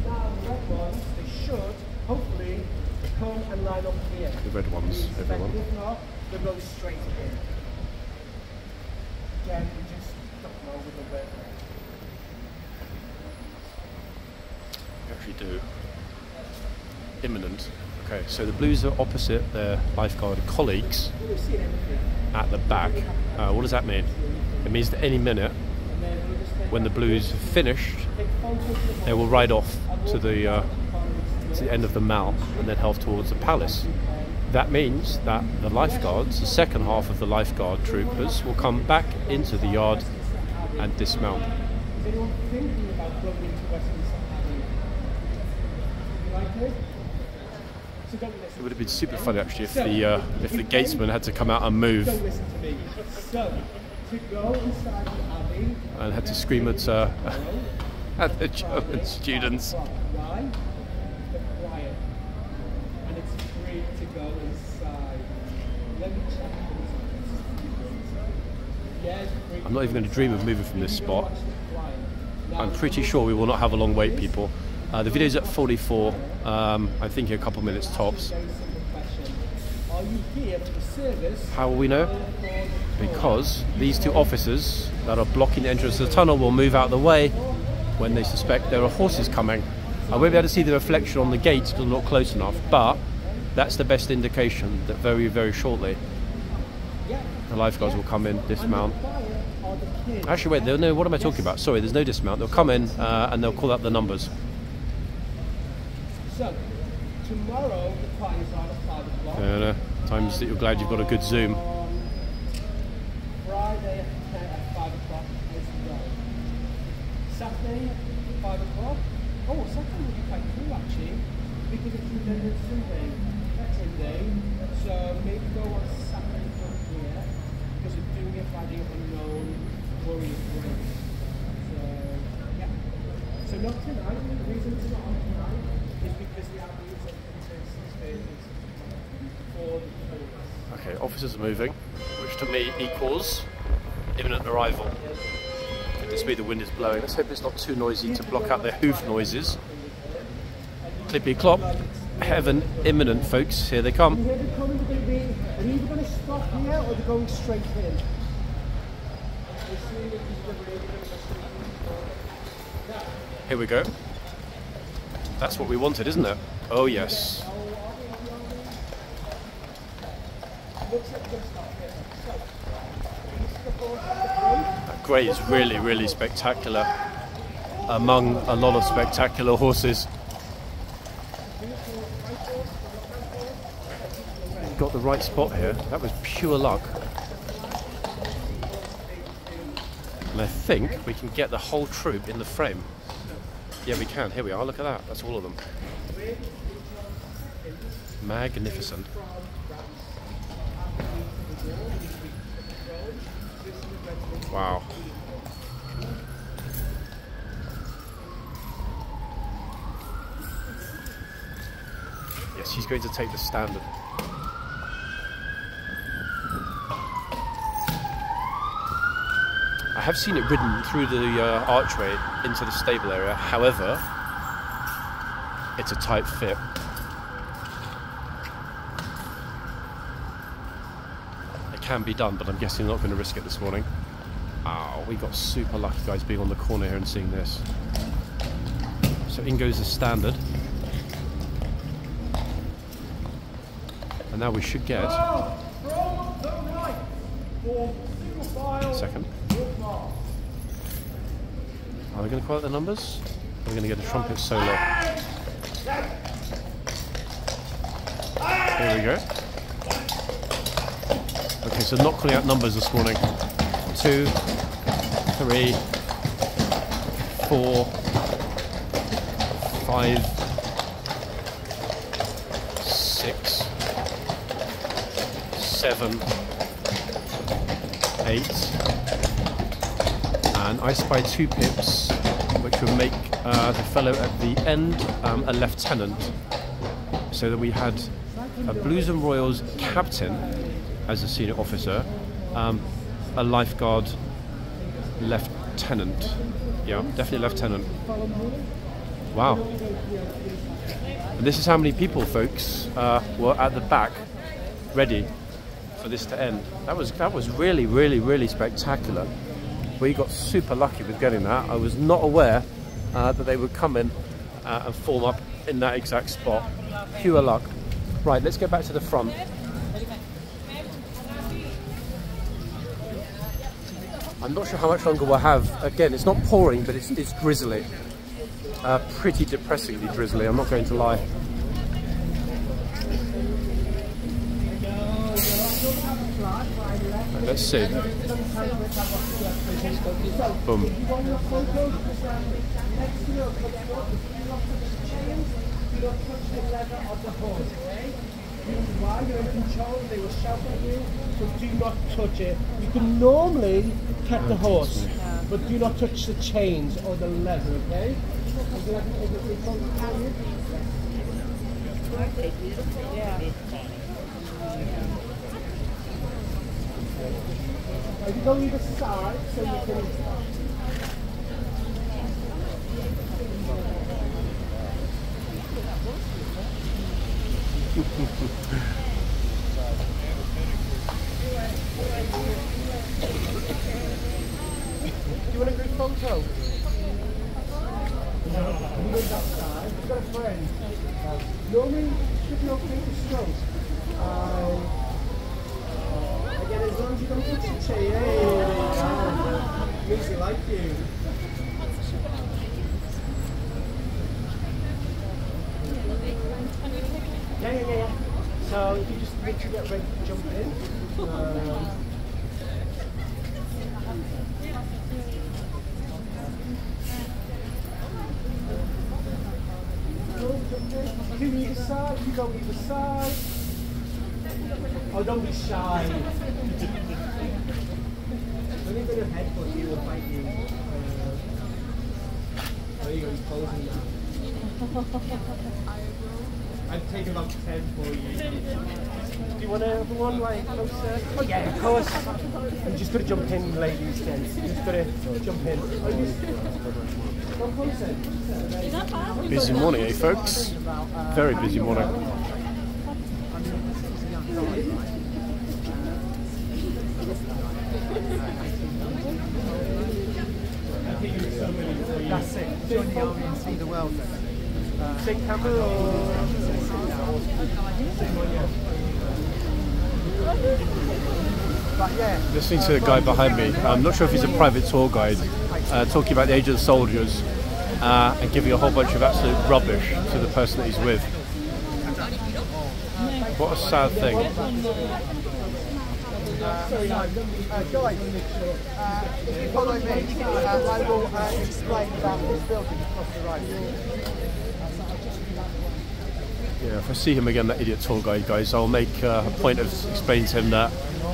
Now, the red ones, they should, hopefully, come and line up here. The red ones, everyone. If not, they'll go straight in. Again, we just don't know with the red one. We actually do. Imminent. Okay, so the Blues are opposite their lifeguard colleagues at the back. What does that mean? It means that any minute, when the Blues have finished, they will ride off to the end of the mall and then head towards the palace. That means that the lifeguards, the second half of the lifeguard troopers, will come back into the yard and dismount. Is anyone thinking about going into Westminster Abbey? It would have been super funny actually if the gatesman had to come out and move and had to scream at the German students. I'm not even going to dream of moving from this spot. I'm pretty sure we will not have a long wait, people. The video's at 44, I'm thinking a couple minutes tops. How will we know? Because these two officers that are blocking the entrance to the tunnel will move out of the way when they suspect there are horses coming. I won't be able to see the reflection on the gate because I'm not close enough, but that's the best indication that very, very shortly the lifeguards will come in, dismount. Actually, wait, they'll know, what am I talking about? Sorry, there's no dismount. They'll come in and they'll call out the numbers. So, tomorrow the parties are at 5 o'clock. Times that you're glad you've got a good zoom. Friday at 5 o'clock as well. Saturday, 5 o'clock. Oh, Saturday will be quite cool actually, because it's Independence Sunday, Veteran Day. So maybe go on Saturday from here, because we're doing it by the unknown warrior parade. So, yeah. So not tonight. The reason it's not on tonight is because the avenues of contestants phases for the tourists. Okay, officers are moving, which to me equals imminent arrival. Could this be the wind is blowing? Let's hope it's not too noisy to block out their hoof noises. Clippy clop, heaven imminent, folks. Here they come. Here they come. Are they either going to stop here or they're going straight in? Here we go. That's what we wanted, isn't it? Oh yes. That grey is really, really spectacular among a lot of spectacular horses. Got the right spot here. That was pure luck. And I think we can get the whole troop in the frame. Yeah, we can. Here we are. Look at that. That's all of them. Magnificent. Wow. Yes, she's going to take the standard. I have seen it ridden through the archway into the stable area. However, it's a tight fit. It can be done, but I'm guessing they're not going to risk it this morning. Oh, we got super lucky, guys, being on the corner here and seeing this. So in goes the standard. And now we should get... Second. Are we going to call out the numbers? Are we going to get a trumpet solo? Here we go. Okay, so not calling out numbers this morning. 2, 3, 4, 5, 6, 7, 8, and I spy 2 pips, which would make the fellow at the end a lieutenant, so that we had a Blues and Royals captain as a senior officer, a lifeguard lieutenant. Yeah, definitely lieutenant. Wow. And this is how many people, folks, were at the back ready for this to end. That was really, really, really spectacular. We got super lucky with getting that. I was not aware that they would come in and form up in that exact spot. Pure luck. Right, let's go back to the front. I'm not sure how much longer we'll have. Again, it's not pouring, but it's drizzly. Pretty depressingly drizzly, I'm not going to lie. Right, let's see. Boom. While you're in control, they will shout at you, but do not touch it. You can normally pet the horse, but do not touch the chains or the leather, okay? If you go either side, so you can... Do you want a group photo? He lives outside. He's got a friend. Normally, should be okay to stroke. Again, as long as you don't put your chair, makes it like you. Yeah. So if you just make sure you get ready to jump in. You either side, you go either side. Oh, don't be shy. When you're going to headbutt you or fight you. There you go, he's posing now. I'd take about 10 for you. Do you want another one, like closer? Oh yeah, of course. You just got to jump in, ladies, gents. You just got to jump in. Go closer. Busy morning, eh, folks? Very busy morning. That's it. Join the army and see the world. Same camera or? Listening to the guy behind me, I'm not sure if he's a private tour guide, talking about the age of the soldiers and giving a whole bunch of absolute rubbish to the person that he's with. What a sad thing. Guys, if you follow me, I will explain about this building across the road. Yeah, if I see him again, that idiot tour guide, guys, I'll make a point of explaining to him that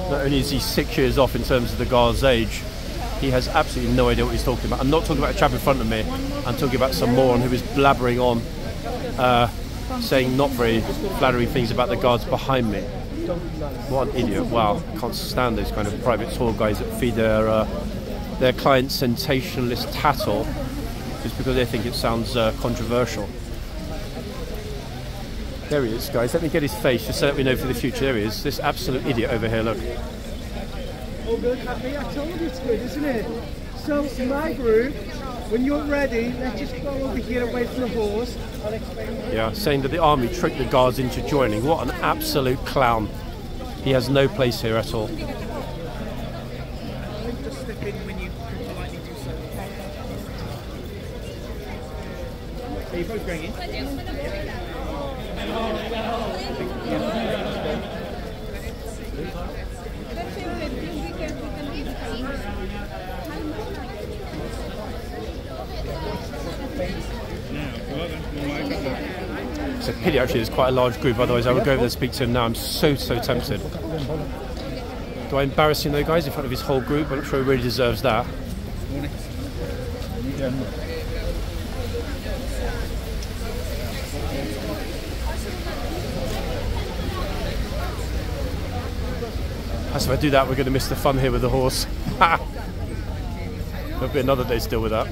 not only is he 6 years off in terms of the guard's age, he has absolutely no idea what he's talking about. I'm not talking about a chap in front of me, I'm talking about some moron who is blabbering on, saying not very flattering things about the guards behind me. What an idiot. Wow, can't stand those kind of private tour guys that feed their clients sensationalist tattle just because they think it sounds controversial. There he is, guys. Let me get his face just so that we know for the future. There he is, this absolute idiot over here, look. Oh good, happy? I told you it's good, isn't it? So, in my group, when you're ready, let's just go over here away from the horse. I'll explain. Yeah, saying that the army tricked the guards into joining. What an absolute clown. He has no place here at all. Just step in when you politely do so. Are you both going in? It's a pity actually, there's quite a large group, otherwise I would go over there and speak to him now. I'm so tempted. Do I embarrass him though, guys, in front of his whole group? I'm not sure he really deserves that. As if I do that, we're going to miss the fun here with the horse. There'll be another day still with that.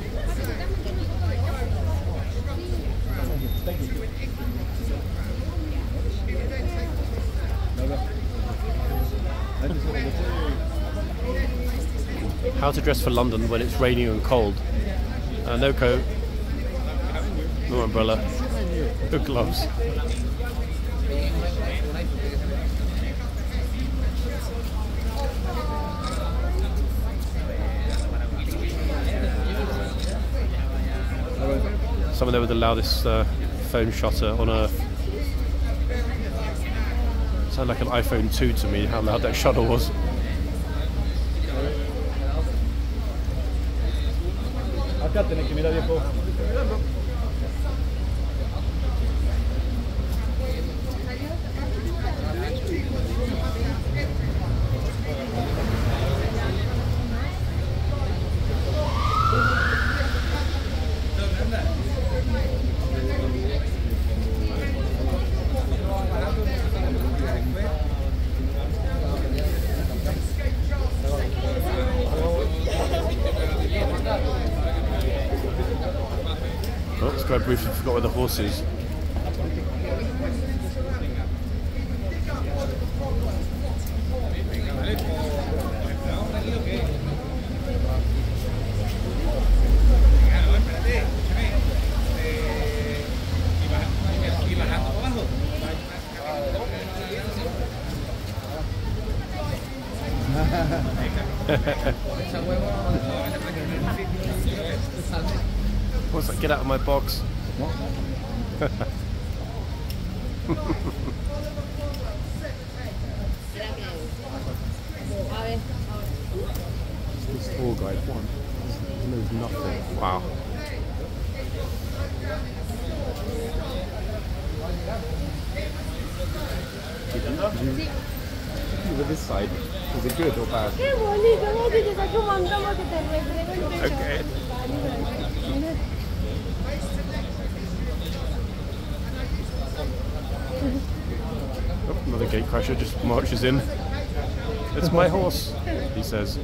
How to dress for London when it's raining and cold. No coat, no umbrella, good gloves. Someone there with the loudest phone shutter on earth. Sounded like an iPhone 2 to me, how loud that shutter was. Acá tenés que mirar, viejo. I briefly forgot where the horse is. What's that? Get out of my box. This tour guide one knows nothing. Wow. With this side, is it good or bad? Okay. Oh, another gate crasher just marches in. It's my horse, he says.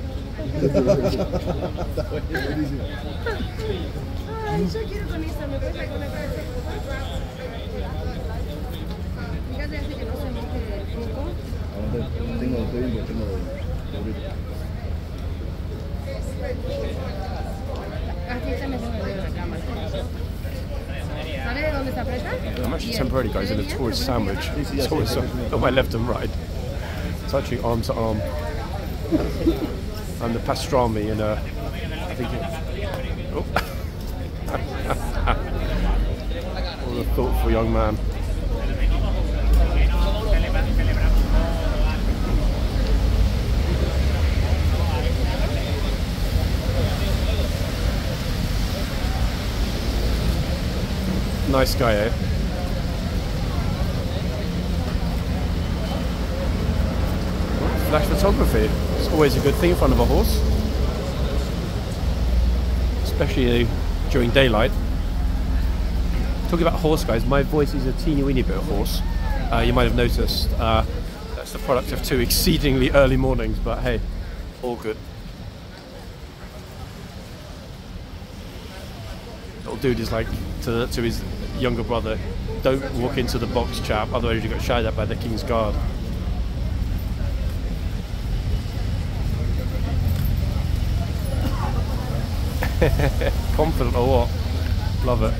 I'm actually temporarily, guys, in a tourist sandwich. Tourists on my left and right, touching arm to arm. I'm the pastrami and I think oh. What a thoughtful young man. Nice guy, eh? Flash photography. It's always a good thing in front of a horse. Especially during daylight. Talking about horse, guys, my voice is a teeny weeny bit hoarse. You might have noticed. That's the product of 2 exceedingly early mornings, but hey, all good. Little dude is like to his younger brother, don't walk into the box, chap, otherwise you get shouted at by the King's Guard. Confident or what? Love it.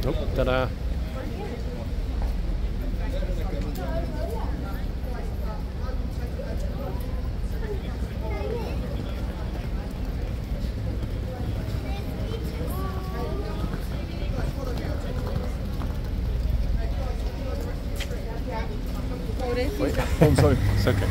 Oh, ta-da. Wait. Oh, I'm sorry. It's okay.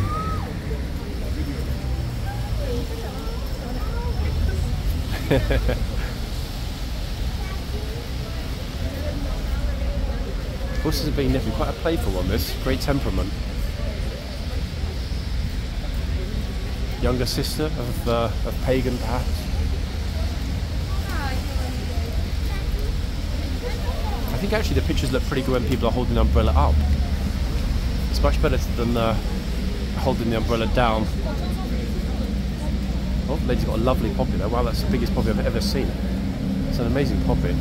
Horses have been nipping, quite a playful one, this. Great temperament. Younger sister of Pagan, perhaps. I think actually the pictures look pretty good when people are holding the umbrella up. It's much better than holding the umbrella down. Oh, the lady's got a lovely poppy there. Wow, that's the biggest poppy I've ever seen. It's an amazing poppy.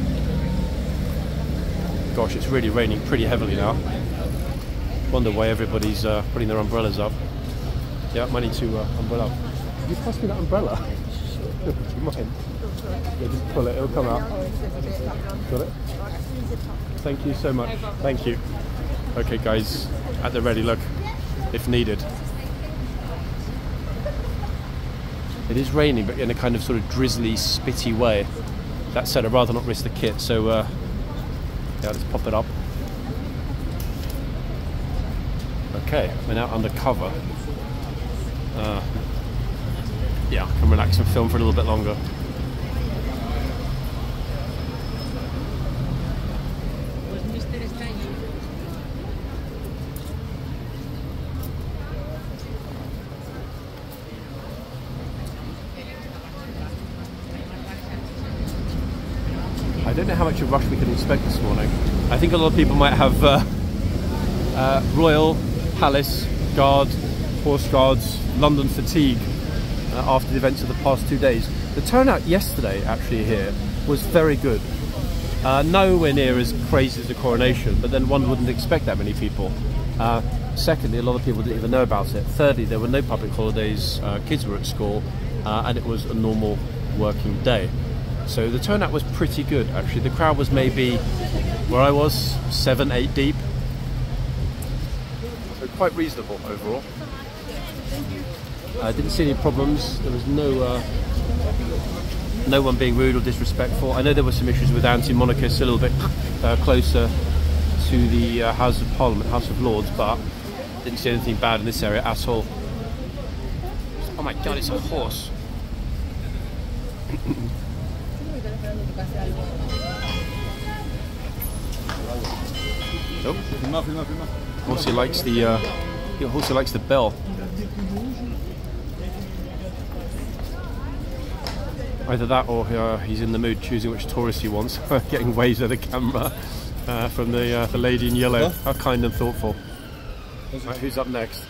Gosh, it's really raining pretty heavily now. Wonder why everybody's putting their umbrellas up. Yeah, might need to umbrella up. Can you pass me that umbrella? Do you mind? Yeah, just pull it, it'll come out. Got it? Thank you so much. Thank you. Okay guys, at the ready, look, if needed. It is raining, but in a kind of sort of drizzly, spitty way. That said, I'd rather not risk the kit, so yeah, let's pop it up. Okay, we're now under cover. Yeah, I can relax and film for a little bit longer. I don't know how much of a rush we can expect this morning. I think a lot of people might have Royal Palace Guard, Horse Guards, London fatigue after the events of the past 2 days. The turnout yesterday actually here was very good. Nowhere near as crazy as the coronation, but then one wouldn't expect that many people. Secondly, a lot of people didn't even know about it. Thirdly, there were no public holidays, kids were at school, and it was a normal working day. So the turnout was pretty good actually. The crowd was maybe, where I was, 7, 8 deep. So quite reasonable overall. I didn't see any problems. There was no one being rude or disrespectful. I know there were some issues with anti-monarchists a little bit closer to the House of Parliament, House of Lords, but didn't see anything bad in this area at all. Oh my god, it's a horse. Horsey likes the bell. Either that or he's in the mood choosing which tourist he wants. Getting waves of the camera from the lady in yellow. How kind and thoughtful. Right, who's up next?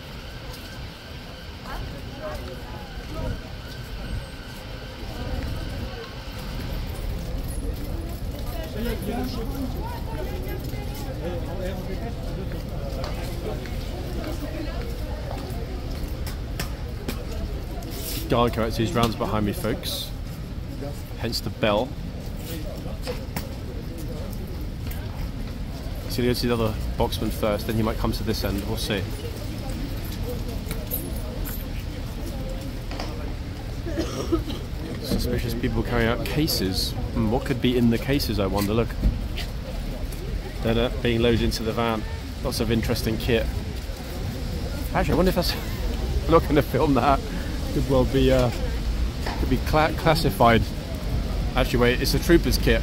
Guard characters rounds behind me, folks. Hence the bell. So you go to the other boxman first, then he might come to this end. We'll see. Suspicious people carrying out cases. What could be in the cases, I wonder? Look. They're being loaded into the van. Lots of interesting kit. Actually, I wonder if that's... I'm not going to film that. Could well be classified. Actually, wait, it's a trooper's kit.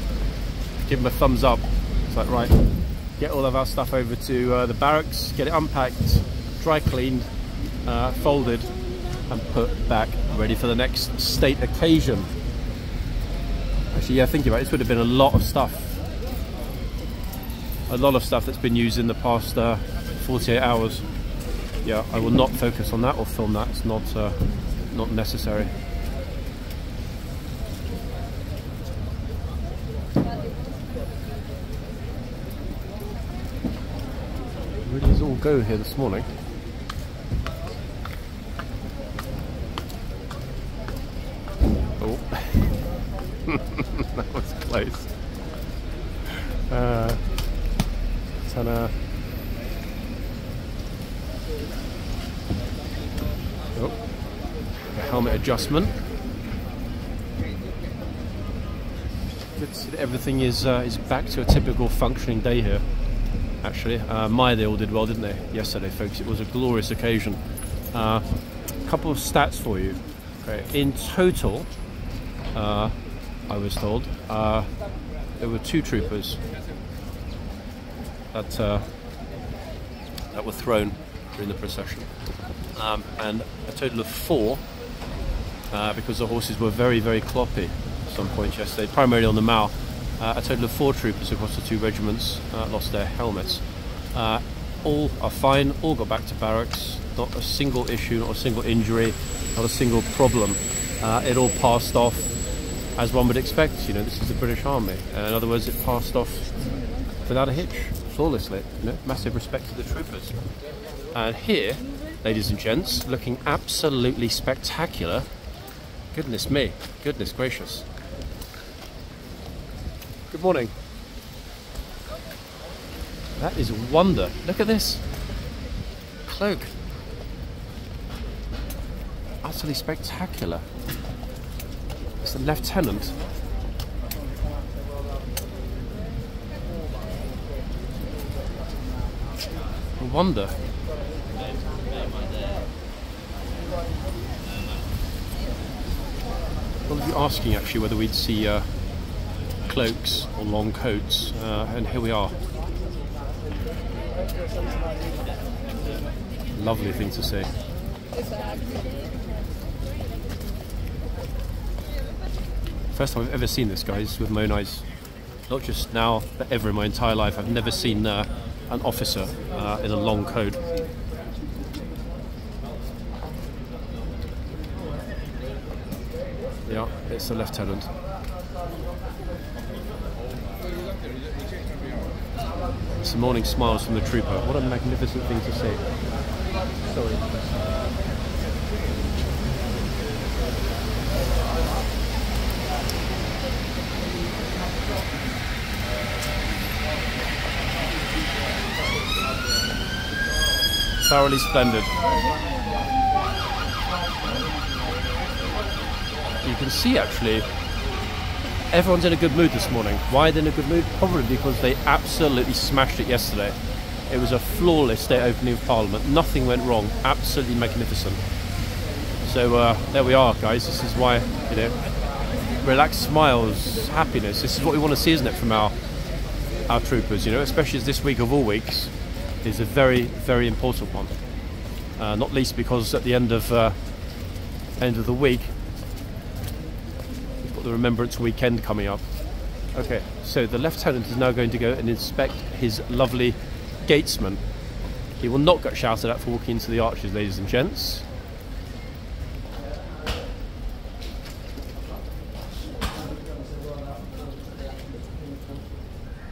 Give them a thumbs up. It's like, right, get all of our stuff over to the barracks, get it unpacked, dry cleaned, folded, and put back ready for the next state occasion. Actually, yeah, thinking about it, this would have been a lot of stuff. A lot of stuff that's been used in the past 48 hours. Yeah, I will not focus on that or film that. It's not necessary. Really is all go here this morning. Oh, that was close. Helmet adjustment. Good to see that everything is back to a typical functioning day here. Actually, they all did well, didn't they? Yesterday, folks, it was a glorious occasion. A couple of stats for you. Okay. In total, I was told there were 2 troopers that were thrown during the procession, and a total of 4. Because the horses were very, very cloppy at some point yesterday, primarily on the Mall. A total of 4 troopers across the 2 regiments lost their helmets. All are fine, all got back to barracks, not a single issue, not a single injury, not a single problem. It all passed off as one would expect. You know, this is the British Army. In other words, it passed off without a hitch, flawlessly. You know, massive respect to the troopers. And here, ladies and gents, looking absolutely spectacular. Goodness me, goodness gracious. Good morning. That is a wonder. Look at this cloak. Utterly spectacular. It's the lieutenant. A wonder. Well, if you're asking actually whether we'd see cloaks or long coats, and here we are. Lovely thing to see. First time I've ever seen this, guys, with my own eyes. Not just now, but ever in my entire life. I've never seen an officer in a long coat. Yeah, it's a lieutenant. Some morning smiles from the trooper. What a magnificent thing to see. Sorry. Thoroughly splendid. You can see actually everyone's in a good mood this morning. Why are they in a good mood? Probably because they absolutely smashed it yesterday. It was a flawless day opening of Parliament. Nothing went wrong. Absolutely magnificent. So there we are, guys. This is why, you know, relaxed smiles, happiness. This is what we want to see, isn't it, from our troopers, you know, especially as this week of all weeks is a very, very important one. Not least because at the end of the week, we've got the Remembrance Weekend coming up. Okay, so the Lieutenant is now going to go and inspect his lovely gatesman. He will not get shouted at for walking into the arches, ladies and gents.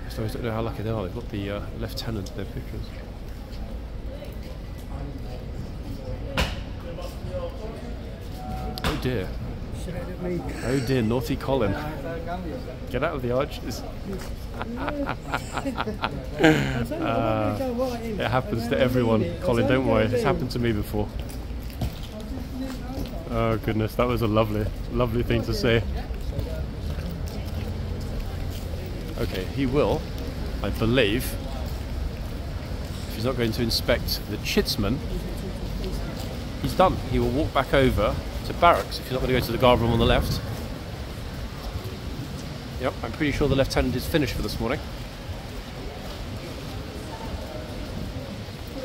So I don't know how lucky they are. They've got the Lieutenant in their pictures. Oh dear. Oh dear, naughty Colin. Get out of the arches. It happens to everyone, Colin, don't worry. It's happened to me before. Oh goodness, that was a lovely, lovely thing to say. Okay, he will, I believe, if he's not going to inspect the chitsman, he's done. He will walk back over to barracks if he's not going to go to the guard room on the left. Yep, I'm pretty sure the Lieutenant is finished for this morning.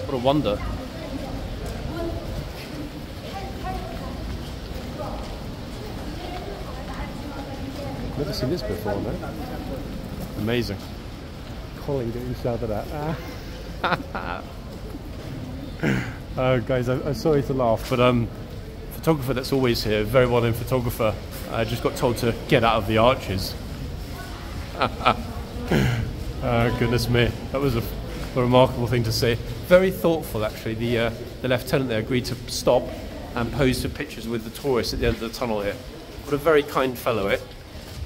What a wonder. Never seen this before, no? Amazing. Colin getting shouted at. Guys, I'm sorry to laugh, but photographer that's always here, very well-known photographer, just got told to get out of the arches. Goodness me, that was a remarkable thing to say. Very thoughtful, actually. The Lieutenant there agreed to stop and pose for pictures with the tourists at the end of the tunnel here. What a very kind fellow, eh?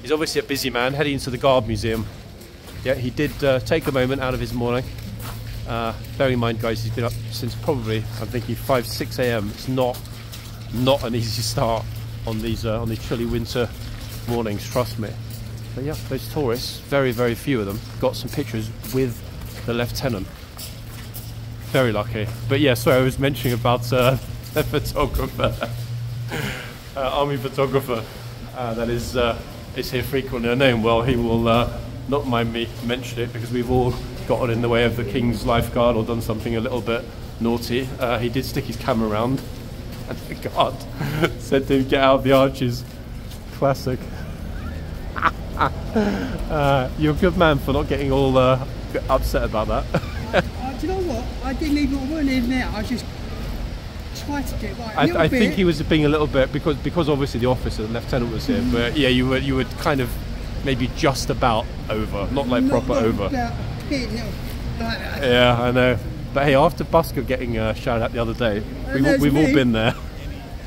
He's obviously a busy man, heading into the Guard Museum. Yeah, he did take a moment out of his morning. Bear in mind, guys, he's been up since probably, I'm thinking, 5-6 a.m. It's not an easy start on these chilly winter mornings, trust me. But yeah, those tourists, very, very few of them, got some pictures with the Lieutenant. Very lucky. But yeah, sorry, I was mentioning about the photographer, army photographer, that is here frequently. I know him well. He will not mind me mention it because we've all gotten in the way of the King's-Lifeguard or done something a little bit naughty. He did stick his camera around and the guard said to him, get out of the arches. Classic. You're a good man for not getting all upset about that. Do you know what? I didn't even, I wasn't even there. I just tried to get right. I think he was being a little bit, because obviously the officer, the Lieutenant was here, but yeah, you were kind of maybe just about over, not like proper over. Yeah, I know. But hey, after Busker getting shouted at the other day, we've all been there.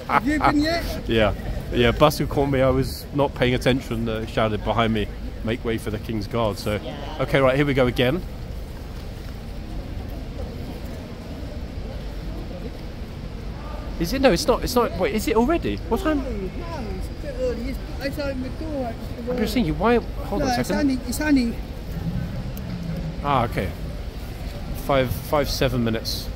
Have you been yet? Yeah. Yeah, Busker caught me, I was not paying attention, shouted behind me, make way for the King's Guard. So, okay, right, here we go again. Is it? No, it's not, wait, is it already? What time? No, it's a bit early, it's opened the door. I'm just thinking, why, hold on a second. It's only... Ah, okay. 7 minutes.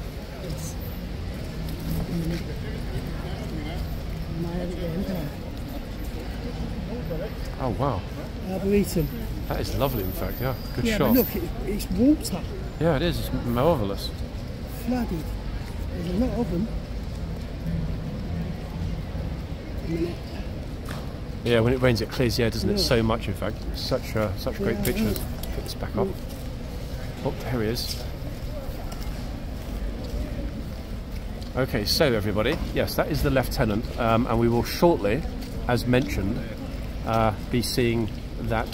Oh wow. Arboretum. That is lovely, in fact, yeah. Good shot. But look, it's water. Yeah, it is. It's marvellous. Flooded. There's a lot of them. Yeah, when it rains it clears, yeah, doesn't it? So much, in fact. Such great pictures. Put this back up. Oh, there he is. Okay, so everybody, yes, that is the Lieutenant, and we will shortly, as mentioned, be seeing that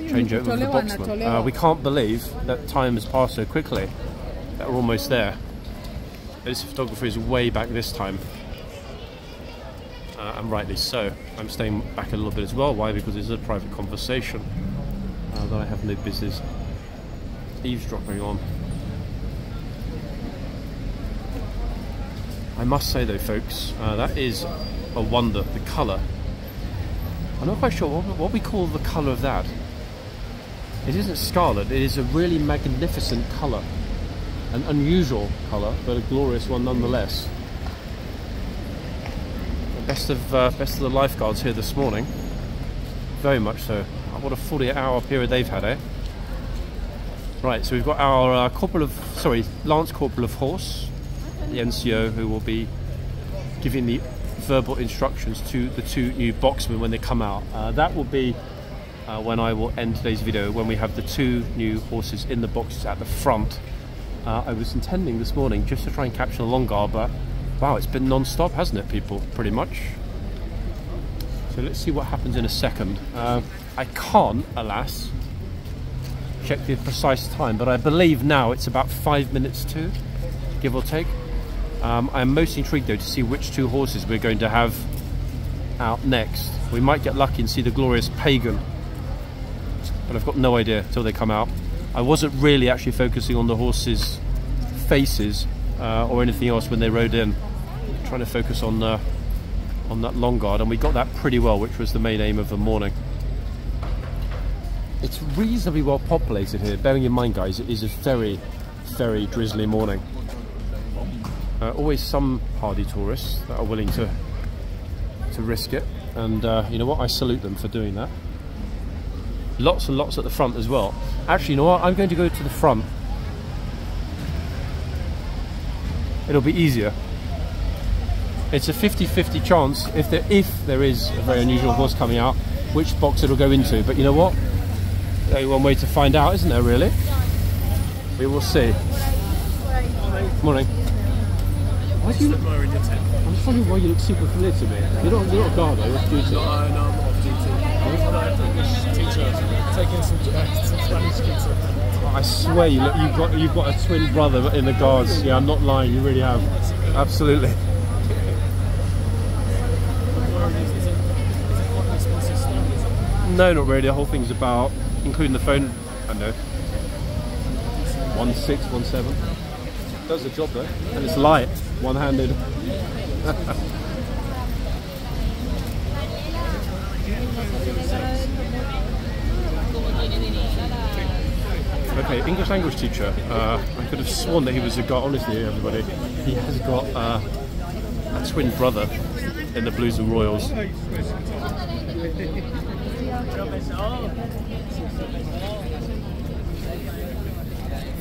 changeover of the boxman. We can't believe that time has passed so quickly, that we're almost there. This photographer is way back this time. and rightly so. I'm staying back a little bit as well. Why? Because it's a private conversation that I have no business eavesdropping on. I must say though, folks, that is a wonder, the colour. I'm not quite sure what we call the colour of that. It isn't scarlet, it is a really magnificent colour. An unusual colour, but a glorious one nonetheless. Best of the lifeguards here this morning. Very much so. What a 48-hour period they've had, eh? Right, so we've got our Lance Corporal of Horse, the NCO, who will be giving the verbal instructions to the 2 new boxmen when they come out. That will be when I will end today's video, when we have the 2 new horses in the boxes at the front. I was intending this morning just to try and capture the long guard, but wow, it's been non-stop, hasn't it, people, pretty much. So let's see what happens in a second. I can't, alas, check the precise time, but I believe now it's about 5 minutes to, give or take. I'm most intrigued though to see which 2 horses we're going to have out next. We might get lucky and see the glorious Pagan, but I've got no idea until they come out. I wasn't really actually focusing on the horses' faces or anything else when they rode in. Trying to focus on that long guard, and we got that pretty well, which was the main aim of the morning. It's reasonably well populated here, bearing in mind, guys, it is a very, very drizzly morning. Always some hardy tourists that are willing to risk it, and you know what, I salute them for doing that. Lots and lots at the front as well. Actually, you know what, I'm going to go to the front. It'll be easier. It's a 50-50 chance if there is a very unusual horse coming out, which box it'll go into. But you know what? There's only one way to find out, isn't there, really? We will see. Morning. Why do you look, I'm just wondering why you look super familiar to me. You're not a guard, though, you're off duty. No, I'm not off duty. I'm an English teacher, taking some Spanish kids. I swear you've got a twin brother in the guards. Yeah, I'm not lying, you really have. Absolutely. No, not really. The whole thing's about, including the phone, I don't know, 1.6, 1.7. Does the job though, and it's light, one-handed. Okay, English language teacher. I could have sworn that he was a guy. Honestly, everybody, he has got a twin brother in the Blues and Royals.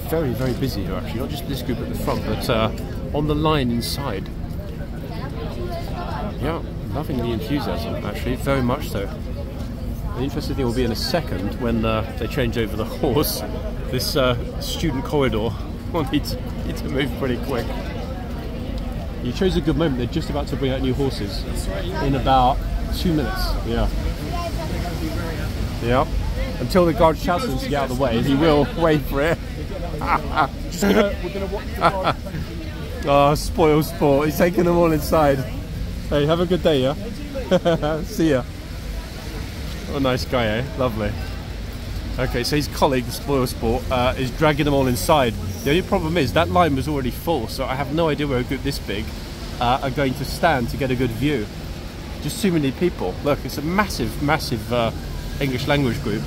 Very, very busy here actually, not just this group at the front, but on the line inside. Yeah, loving the enthusiasm actually, very much so. The interesting thing will be in a second when they change over the horse. This student corridor will need to move pretty quick. You chose a good moment, they're just about to bring out new horses in about 2 minutes. Yeah. Yeah. Until the guard shouts them to get out of the way, he will wait for it. We're gonna watch the guard. Oh, spoil sport. He's taking them all inside. Hey, have a good day, yeah? See ya. What a nice guy, eh? Lovely. Okay, so his colleague, the spoil sport, is dragging them all inside. The only problem is that line was already full, so I have no idea where a group this big are going to stand to get a good view. Just too many people. Look, it's a massive, massive English language group.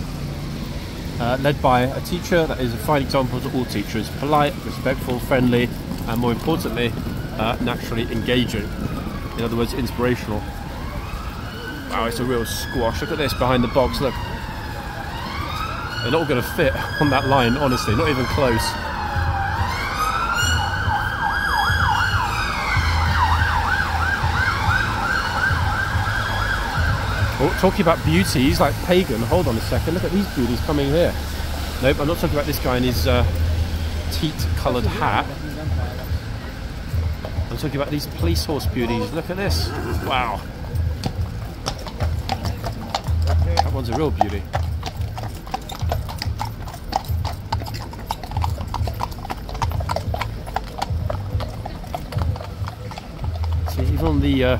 Led by a teacher that is a fine example to all teachers. Polite, respectful, friendly, and more importantly, naturally engaging. In other words, inspirational. Wow, it's a real squash. Look at this behind the box, look. They're not going to fit on that line, honestly, not even close. Oh, talking about beauties like Pagan, hold on a second, look at these beauties coming here. Nope, I'm not talking about this guy in his teat-coloured hat. I'm talking about these police horse beauties, look at this. Wow. That one's a real beauty. See, even on the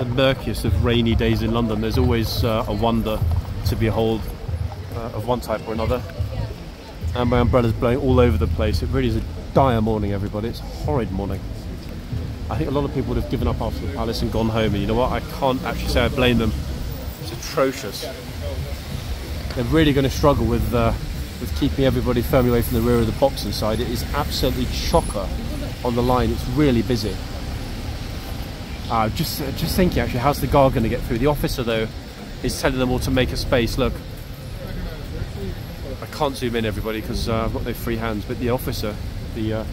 the murkiest of rainy days in London, there's always a wonder to behold of one type or another. And my umbrella's blowing all over the place. It really is a dire morning, everybody. It's a horrid morning. I think a lot of people would have given up after the palace and gone home, and you know what? I can't actually say I blame them. It's atrocious. They're really going to struggle with keeping everybody firmly away from the rear of the boxing side. It is absolutely chocker on the line. It's really busy. Just thinking, actually, how's the guard going to get through? The officer, though, is telling them all to make a space. Look, I can't zoom in, everybody, because I've got no free hands, but the officer, the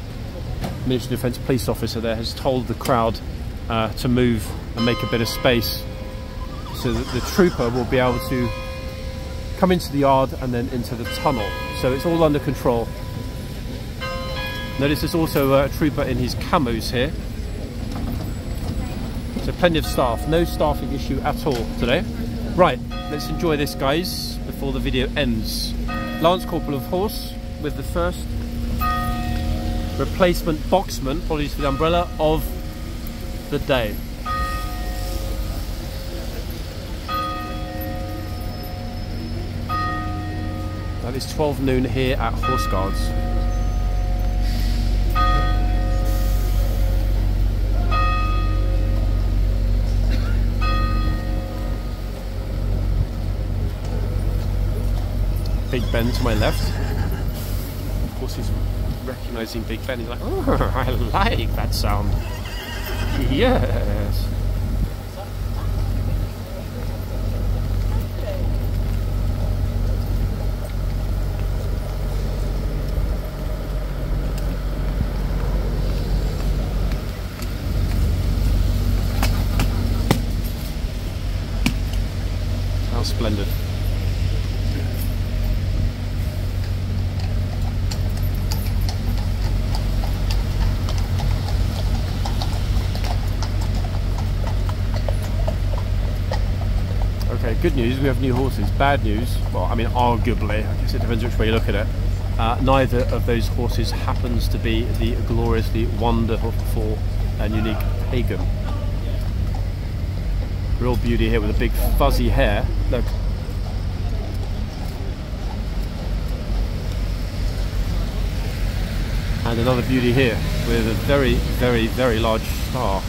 Ministry of Defence police officer there, has told the crowd to move and make a bit of space so that the trooper will be able to come into the yard and then into the tunnel. So it's all under control. Notice there's also a trooper in his camos here. So plenty of staff, no staffing issue at all today. Right, let's enjoy this, guys, before the video ends. Lance Corporal of Horse with the first replacement boxman, apologies for the umbrella, of the day. That is 12 noon here at Horseguards. Big Ben to my left. Of course he's recognising Big Ben. He's like, oh, I like that sound. Yes. How splendid. Okay, good news, we have new horses. Bad news, well, I mean, arguably, I guess it depends which way you look at it. Neither of those horses happens to be the gloriously wonderful and unique Pagan. Real beauty here with a big fuzzy hair. Look. And another beauty here with a very, very, very large star.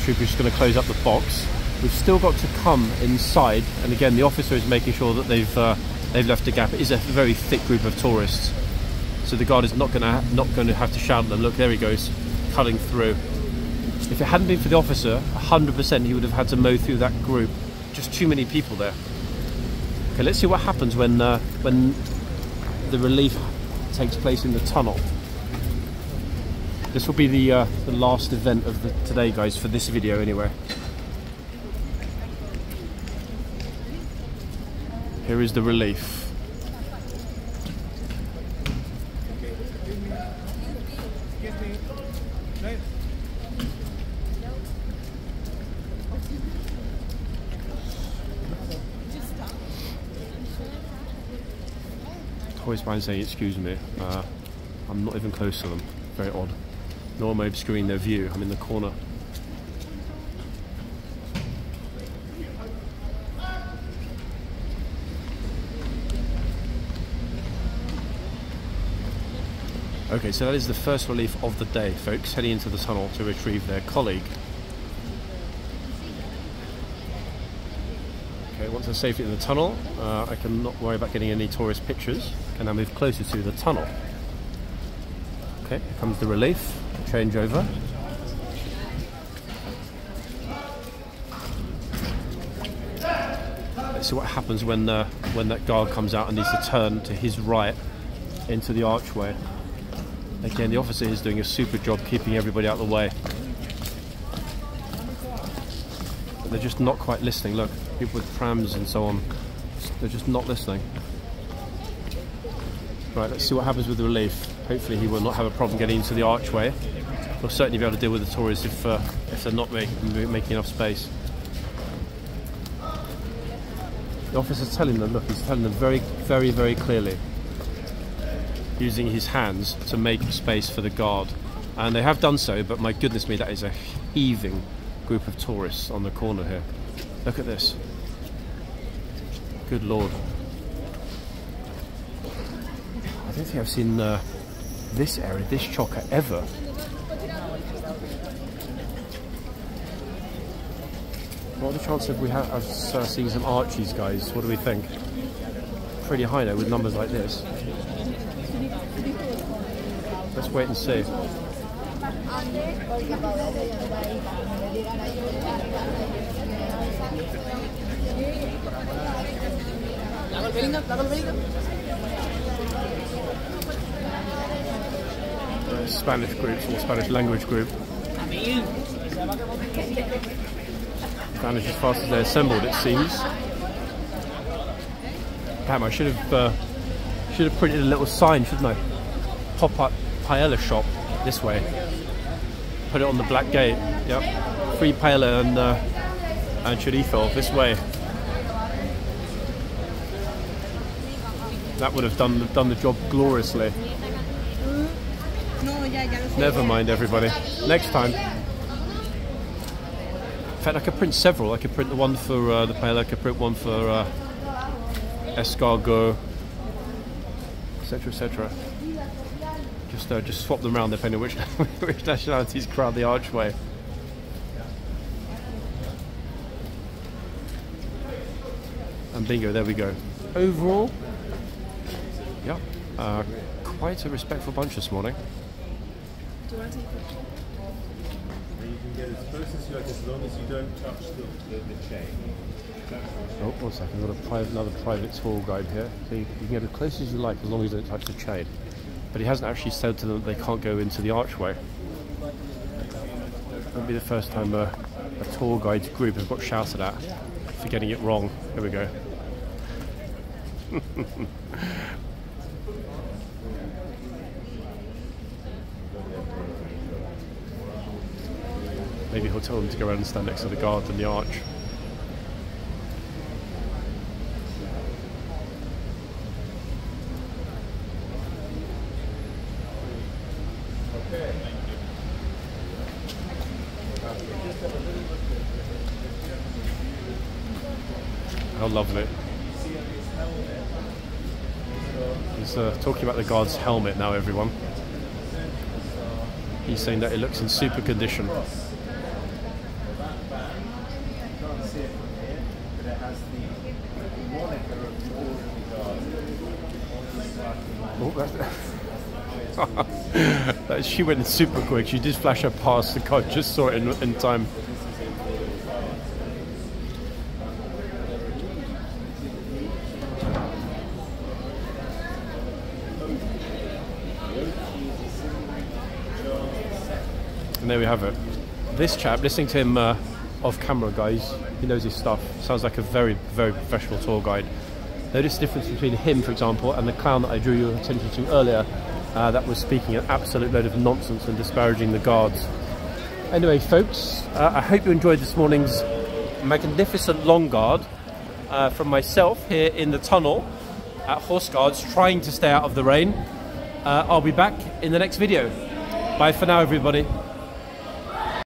Trooper's just going to close up the box. We've still got to come inside, and again the officer is making sure that they've left a gap. It is a very thick group of tourists, so the guard is not going to have to shout at them. Look, there he goes, cutting through. If it hadn't been for the officer, 100% he would have had to mow through that group. Just too many people there. Okay, let's see what happens when the relief takes place in the tunnel. This will be the last event of today, guys, for this video anyway. Here is the relief. Always mind saying excuse me. I'm not even close to them. Very odd. Nor am I obscuring their view. I'm in the corner. Okay, so that is the first relief of the day, folks, heading into the tunnel to retrieve their colleague. Okay, once they're safely in the tunnel, I can not worry about getting any tourist pictures. Can now move closer to the tunnel. Okay, here comes the relief. Change over. Let's see what happens when that guard comes out and needs to turn to his right into the archway. Again, the officer is doing a super job keeping everybody out of the way. But they're just not quite listening. Look, people with prams and so on, they're just not listening. Right, let's see what happens with the relief. Hopefully he will not have a problem getting into the archway. We'll certainly be able to deal with the tourists if they're not making enough space. The officer's telling them, look, he's telling them very, very, very clearly, using his hands to make space for the guard. And they have done so, but my goodness me, that is a heaving group of tourists on the corner here. Look at this. Good lord. I don't think I've seen this area, this chocker ever. What are the chances of seeing some Archies, guys? What do we think? Pretty high though, with numbers like this. Let's wait and see. Spanish groups or Spanish language group. Spanish as fast as they're assembled, it seems. Damn, I should have printed a little sign, shouldn't I? Pop-up paella shop this way. Put it on the black gate. Yep. Free paella and chorizo this way. That would have done the job gloriously. Never mind, everybody. Next time. In fact, I could print several. I could print the one for the paella. I could print one for escargot, etc., etc. Just swap them around depending on which nationalities crowd the archway. And bingo, there we go. Overall, yeah, quite a respectful bunch this morning. Do you want to take a picture? You can get as close as you like, as long as you don't touch the chain. Oh, one second, I've got another private tour guide here. So you can get as close as you like as long as you don't touch the chain. But he hasn't actually said to them that they can't go into the archway. Won't be the first time a tour guide's group has got shouted at for getting it wrong. Here we go. Maybe he'll tell them to go around and stand next to the guards in the arch. How lovely. He's talking about the guard's helmet now, everyone. He's saying that it looks in super condition. Oh, she went super quick. She did flash her past the car, just saw it in time. And there we have it. This chap, listening to him off camera, guys, he knows his stuff. Sounds like a very, very professional tour guide. Notice the difference between him, for example, and the clown that I drew your attention to earlier, that was speaking an absolute load of nonsense and disparaging the guards. Anyway, folks, I hope you enjoyed this morning's magnificent long guard from myself here in the tunnel at Horseguards, trying to stay out of the rain. I'll be back in the next video. Bye for now, everybody.